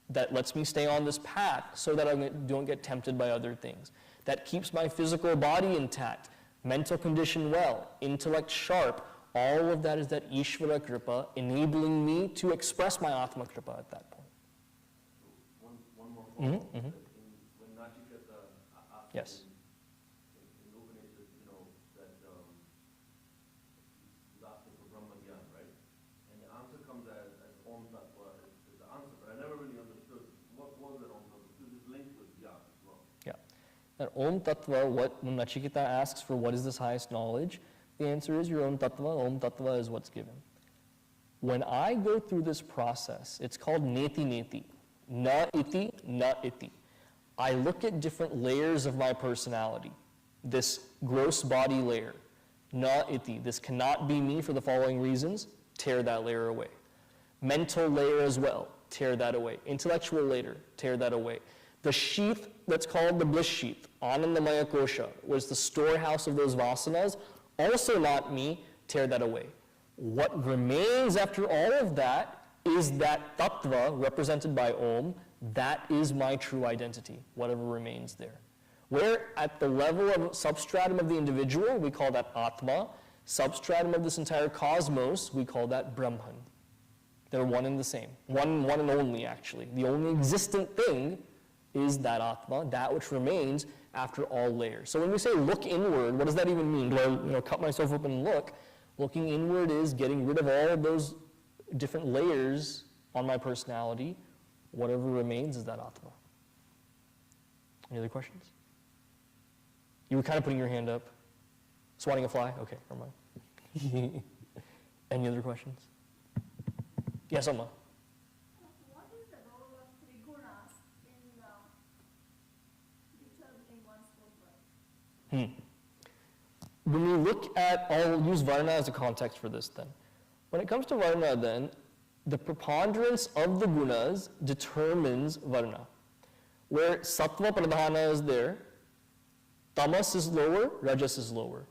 that lets me stay on this path so that I don't get tempted by other things, that keeps my physical body intact, mental condition well, intellect sharp. All of that is that Ishvara Kripa enabling me to express my Atma Kripa at that point. One more follow-up. When Nachiketa asked Yes. in Upanishad, that he's asking for Brahma Gyan, right? And the answer comes as Om Tattva is the answer, but I never really understood what was that Om Tattva, because it's linked with Gyan as well. Yeah. That Om Tattva, when Nachiketa asks for what is this highest knowledge, the answer is your own Tattva. Om Tattva is what's given. When I go through this process, it's called Neti Neti. Na iti, na iti. I look at different layers of my personality. This gross body layer, na iti. This cannot be me for the following reasons. Tear that layer away. Mental layer as well. Tear that away. Intellectual layer. Tear that away. The sheath that's called the bliss sheath, Anandamaya Kosha, was the storehouse of those vasanas. Also not me. Tear that away. What remains after all of that is that tattva represented by Om. That is my true identity, whatever remains there. Where at the level of substratum of the individual, we call that Atma. Substratum of this entire cosmos, we call that Brahman. They're one and the same. One and only, actually. The only existent thing is that Atma, that which remains after all layers. So when we say look inward, what does that even mean? Do I cut myself open and look? Looking inward is getting rid of all of those different layers on my personality. Whatever remains is that Atma. Any other questions? You were kind of putting your hand up. Swatting a fly? Okay, never mind. Any other questions? Yes, Amma. What is the role of trigunas in determining one's birthright? When we look at, I'll use Varna as a context for this then. When it comes to Varna then, the preponderance of the gunas determines Varna. Where Sattva Pradhana is there, Tamas is lower, Rajas is lower.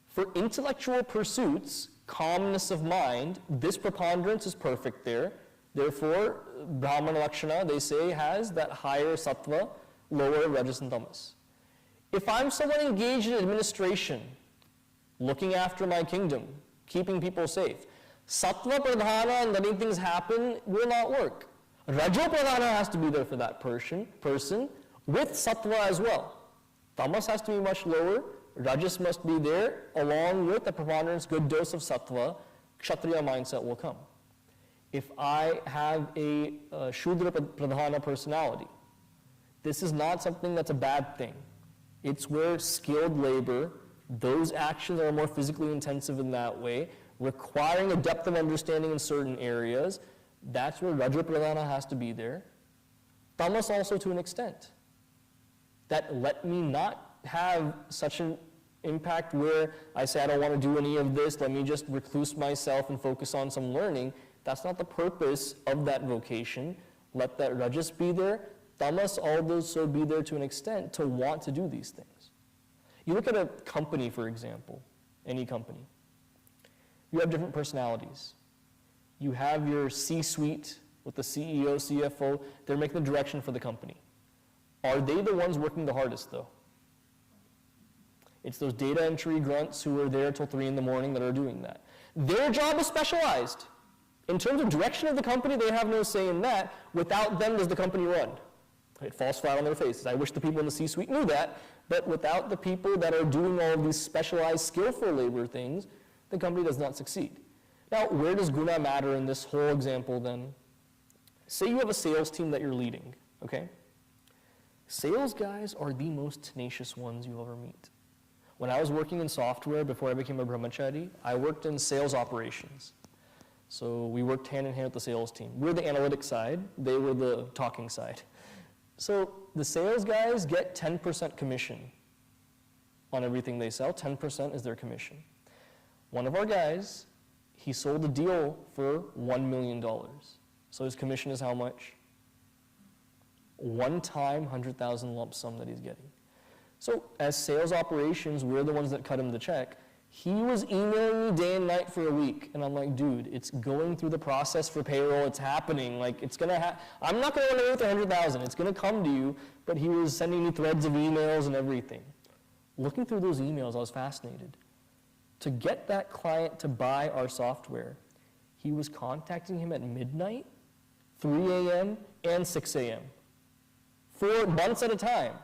For intellectual pursuits, calmness of mind, this preponderance is perfect there. Therefore, Brahmana Lakshana, they say, has that higher Sattva, lower Rajas and Tamas. If I'm someone engaged in administration, looking after my kingdom, keeping people safe, Sattva Pradhana and letting things happen will not work. Rajo Pradhana has to be there for that person with Sattva as well. Tamas has to be much lower, Rajas must be there, along with a preponderance, good dose of Sattva, Kshatriya mindset will come. If I have a Shudra Pradhana personality, this is not something that's a bad thing. It's where skilled labor, those actions are more physically intensive in that way, requiring a depth of understanding in certain areas. That's where Raja Pradhana has to be there. Tamas also to an extent. That let me not have such an impact where I say I don't want to do any of this, let me just recluse myself and focus on some learning. That's not the purpose of that vocation. Let that Rajas be there. Tamas also be there to an extent to want to do these things. You look at a company, for example, any company. You have different personalities. You have your C-suite with the CEO, CFO. They're making the direction for the company. Are they the ones working the hardest, though? It's those data entry grunts who are there till 3 in the morning that are doing that. Their job is specialized. In terms of direction of the company, they have no say in that. Without them, does the company run? It falls flat on their faces. I wish the people in the C-suite knew that, but without the people that are doing all of these specialized, skillful labor things, the company does not succeed. Now, where does guna matter in this whole example then? Say you have a sales team that you're leading, okay? Sales guys are the most tenacious ones you'll ever meet. When I was working in software before I became a brahmachari, I worked in sales operations. So we worked hand in hand with the sales team. We're the analytic side, they were the talking side. So the sales guys get 10% commission on everything they sell. 10% is their commission. One of our guys, he sold a deal for $1 million. So his commission is how much? One time, 100,000 lump sum that he's getting. So as sales operations, we're the ones that cut him the check. He was emailing me day and night for a week, and I'm like, dude, it's going through the process for payroll, it's happening, like, it's gonna I'm not gonna run away with 100,000, it's gonna come to you, but he was sending me threads of emails and everything. Looking through those emails, I was fascinated. To get that client to buy our software, he was contacting him at midnight, 3 a.m., and 6 a.m. for months at a time.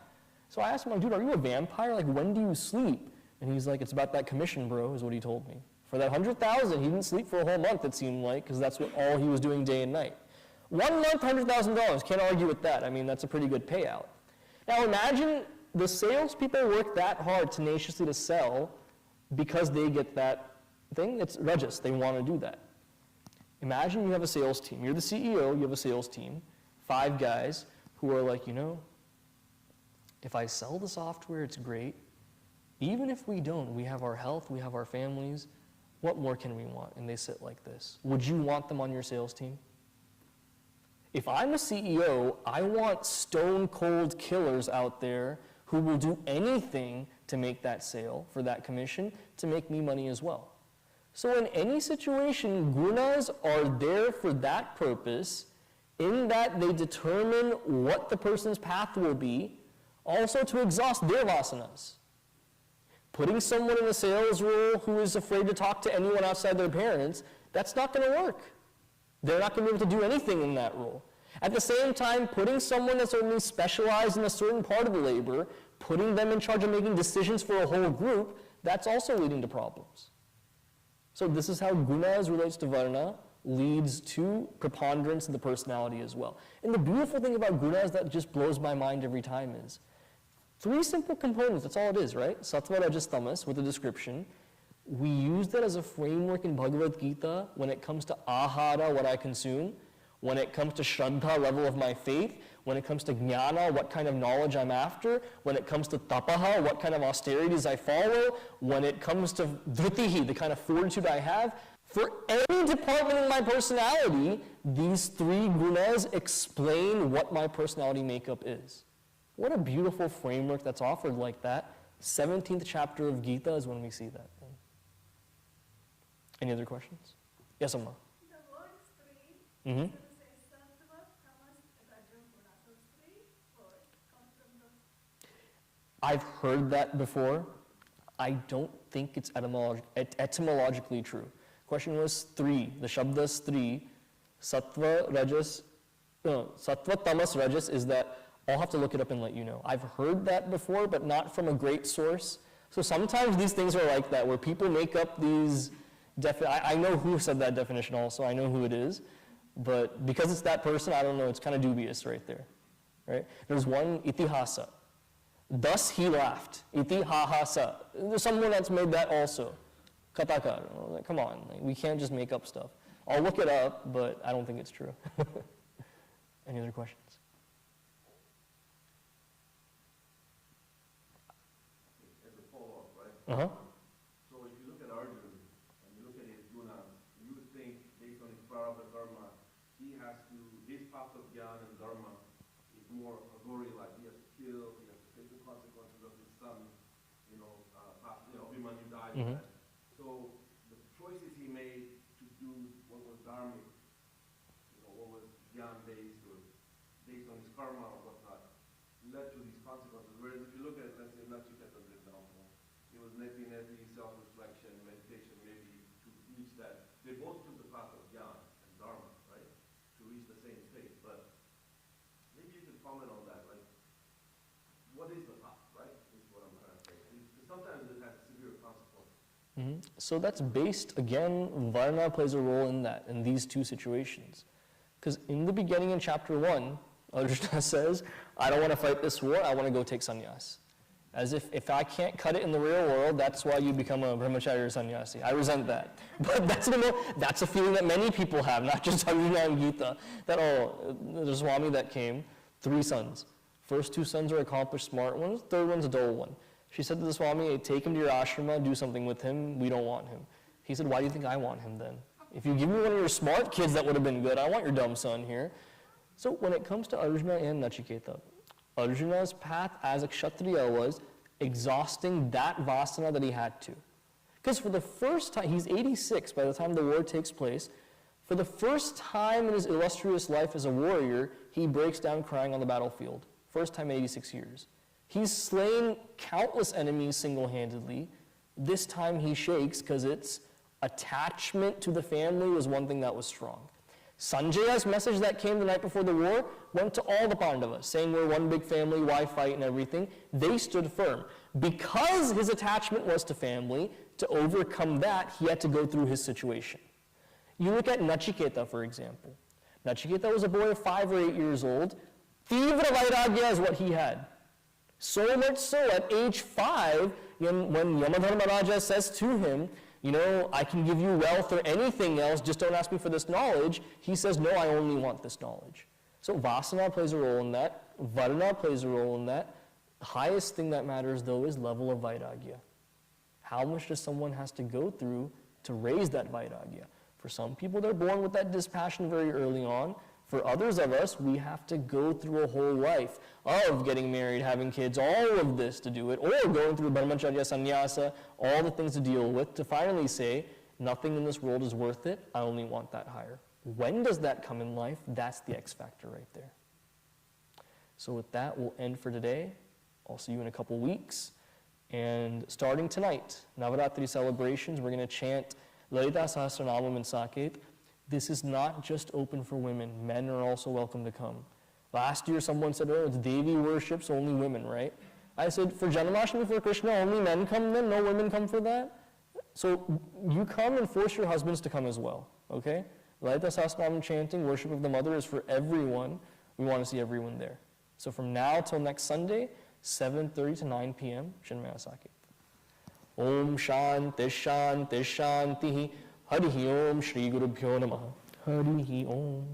So I asked him, like, dude, are you a vampire? Like, when do you sleep? And he's like, it's about that commission, bro, is what he told me. For that 100,000, he didn't sleep for a whole month, it seemed like, because that's what all he was doing day and night. 1 month, $100,000, can't argue with that. I mean, that's a pretty good payout. Now imagine the salespeople work that hard tenaciously to sell because they get that thing. It's Rajas, they want to do that. Imagine you have a sales team. You're the CEO, you have a sales team, 5 guys who are like, you know, if I sell the software, it's great. Even if we don't, we have our health, we have our families, what more can we want? And they sit like this. Would you want them on your sales team? If I'm a CEO, I want stone cold killers out there who will do anything to make that sale for that commission to make me money as well. So in any situation, gunas are there for that purpose, in that they determine what the person's path will be, also to exhaust their vasanas. Putting someone in a sales role who is afraid to talk to anyone outside their parents, that's not going to work. They're not going to be able to do anything in that role. At the same time, putting someone that's only specialized in a certain part of the labor, putting them in charge of making decisions for a whole group, that's also leading to problems. So this is how gunas relates to varna, leads to preponderance of the personality as well. And the beautiful thing about gunas that just blows my mind every time is 3 simple components, that's all it is, right? Sattva, Rajas, Tamas with a description. We use that as a framework in Bhagavad Gita when it comes to ahara, what I consume, when it comes to shraddha, level of my faith, when it comes to jnana, what kind of knowledge I'm after, when it comes to tapaha, what kind of austerities I follow, when it comes to dhritihi, the kind of fortitude I have. For any department in my personality, these 3 gunas explain what my personality makeup is. What a beautiful framework that's offered like that. 17th chapter of Gita is when we see that. Any other questions? Yes, Amma. The word three, Mm-hmm. so to say sattva, tamas, rajam, guna. So 3 words come from the I've heard that before. I don't think it's etymologically true. Question was 3. The shabdas 3. Sattva, Rajas, Sattva, Tamas, Rajas is that. I'll have to look it up and let you know. I've heard that before, but not from a great source. So sometimes these things are like that, where people make up these I know who said that definition also, I know who it is, but because it's that person, I don't know, it's kind of dubious right there. Right? There's one, itihasa. Thus he laughed. Itihahasa. There's someone that's made that also. Katakar. Like, come on, like, we can't just make up stuff. I'll look it up, but I don't think it's true. Any other questions? As a follow-up, right? Uh-huh. So if you look at Arjuna and you look at his gunas, you would think based on his prarabdha karma, his path of jnana and dharma is more agori-like. He has to kill, he has to face the consequences of his son, Abhimanyu died. Mhm. So the choices he made to do what was dharmic, what was jnana-based or based on his karma or whatnot, led to these consequences. Whereas if you look at, let's say, Nachiketa's example, it was neti, self-reflection, meditation, maybe to reach that. They both took the path of jnana, and So that's based, again, Varna plays a role in that, in these two situations. Because in the beginning in chapter 1, Arjuna says, I don't want to fight this war, I want to go take sannyas. As if I can't cut it in the real world, that's why you become a brahmachari or sannyasi. I resent that. But that's a feeling that many people have, not just Arjuna and Gita. That, there's a Swami that came, 3 sons. First 2 sons are accomplished, smart ones, third one's a dull one. She said to the Swami, hey, take him to your ashrama, do something with him, we don't want him. He said, why do you think I want him then? If you give me one of your smart kids, that would have been good. I want your dumb son here. So when it comes to Arjuna and Nachiketa, Arjuna's path as a Kshatriya was exhausting that vasana that he had to. Because for the first time, he's 86 by the time the war takes place, for the first time in his illustrious life as a warrior, he breaks down crying on the battlefield. First time in 86 years. He's slain countless enemies single-handedly. This time he shakes because its attachment to the family was one thing that was strong. Sanjaya's message that came the night before the war went to all the Pandavas, saying we're one big family, why fight and everything. They stood firm. Because his attachment was to family, to overcome that, he had to go through his situation. You look at Nachiketa, for example. Nachiketa was a boy of 5 or 8 years old. Tivra Vairagya is what he had. So much so, at age 5, when Yamadharma Raja says to him, I can give you wealth or anything else, just don't ask me for this knowledge, he says, no, I only want this knowledge. So Vasana plays a role in that, Varna plays a role in that. The highest thing that matters, though, is level of Vairagya. How much does someone has to go through to raise that Vairagya? For some people, they're born with that dispassion very early on. For others of us, we have to go through a whole life of getting married, having kids, all of this to do it, or going through brahmacharya, sannyasa, all the things to deal with, to finally say, nothing in this world is worth it, I only want that higher. When does that come in life? That's the X factor right there. So with that, we'll end for today. I'll see you in a couple weeks. And starting tonight, Navaratri celebrations, we're going to chant Lalita Sahasranamam and Saket. This is not just open for women. Men are also welcome to come. Last year, someone said, it's Devi worship, so only women, right? I said, for Janmashtami, for Krishna, only men come then? No women come for that? So you come and force your husbands to come as well, okay? Lalita Sahasranamam chanting, worship of the mother is for everyone. We want to see everyone there. So from now till next Sunday, 7:30 to 9 p.m., Chinmaya Saket. Om Shanti Shanti Shanti Harihi Om Shri Gurubhyo Namaha. Harihi Om.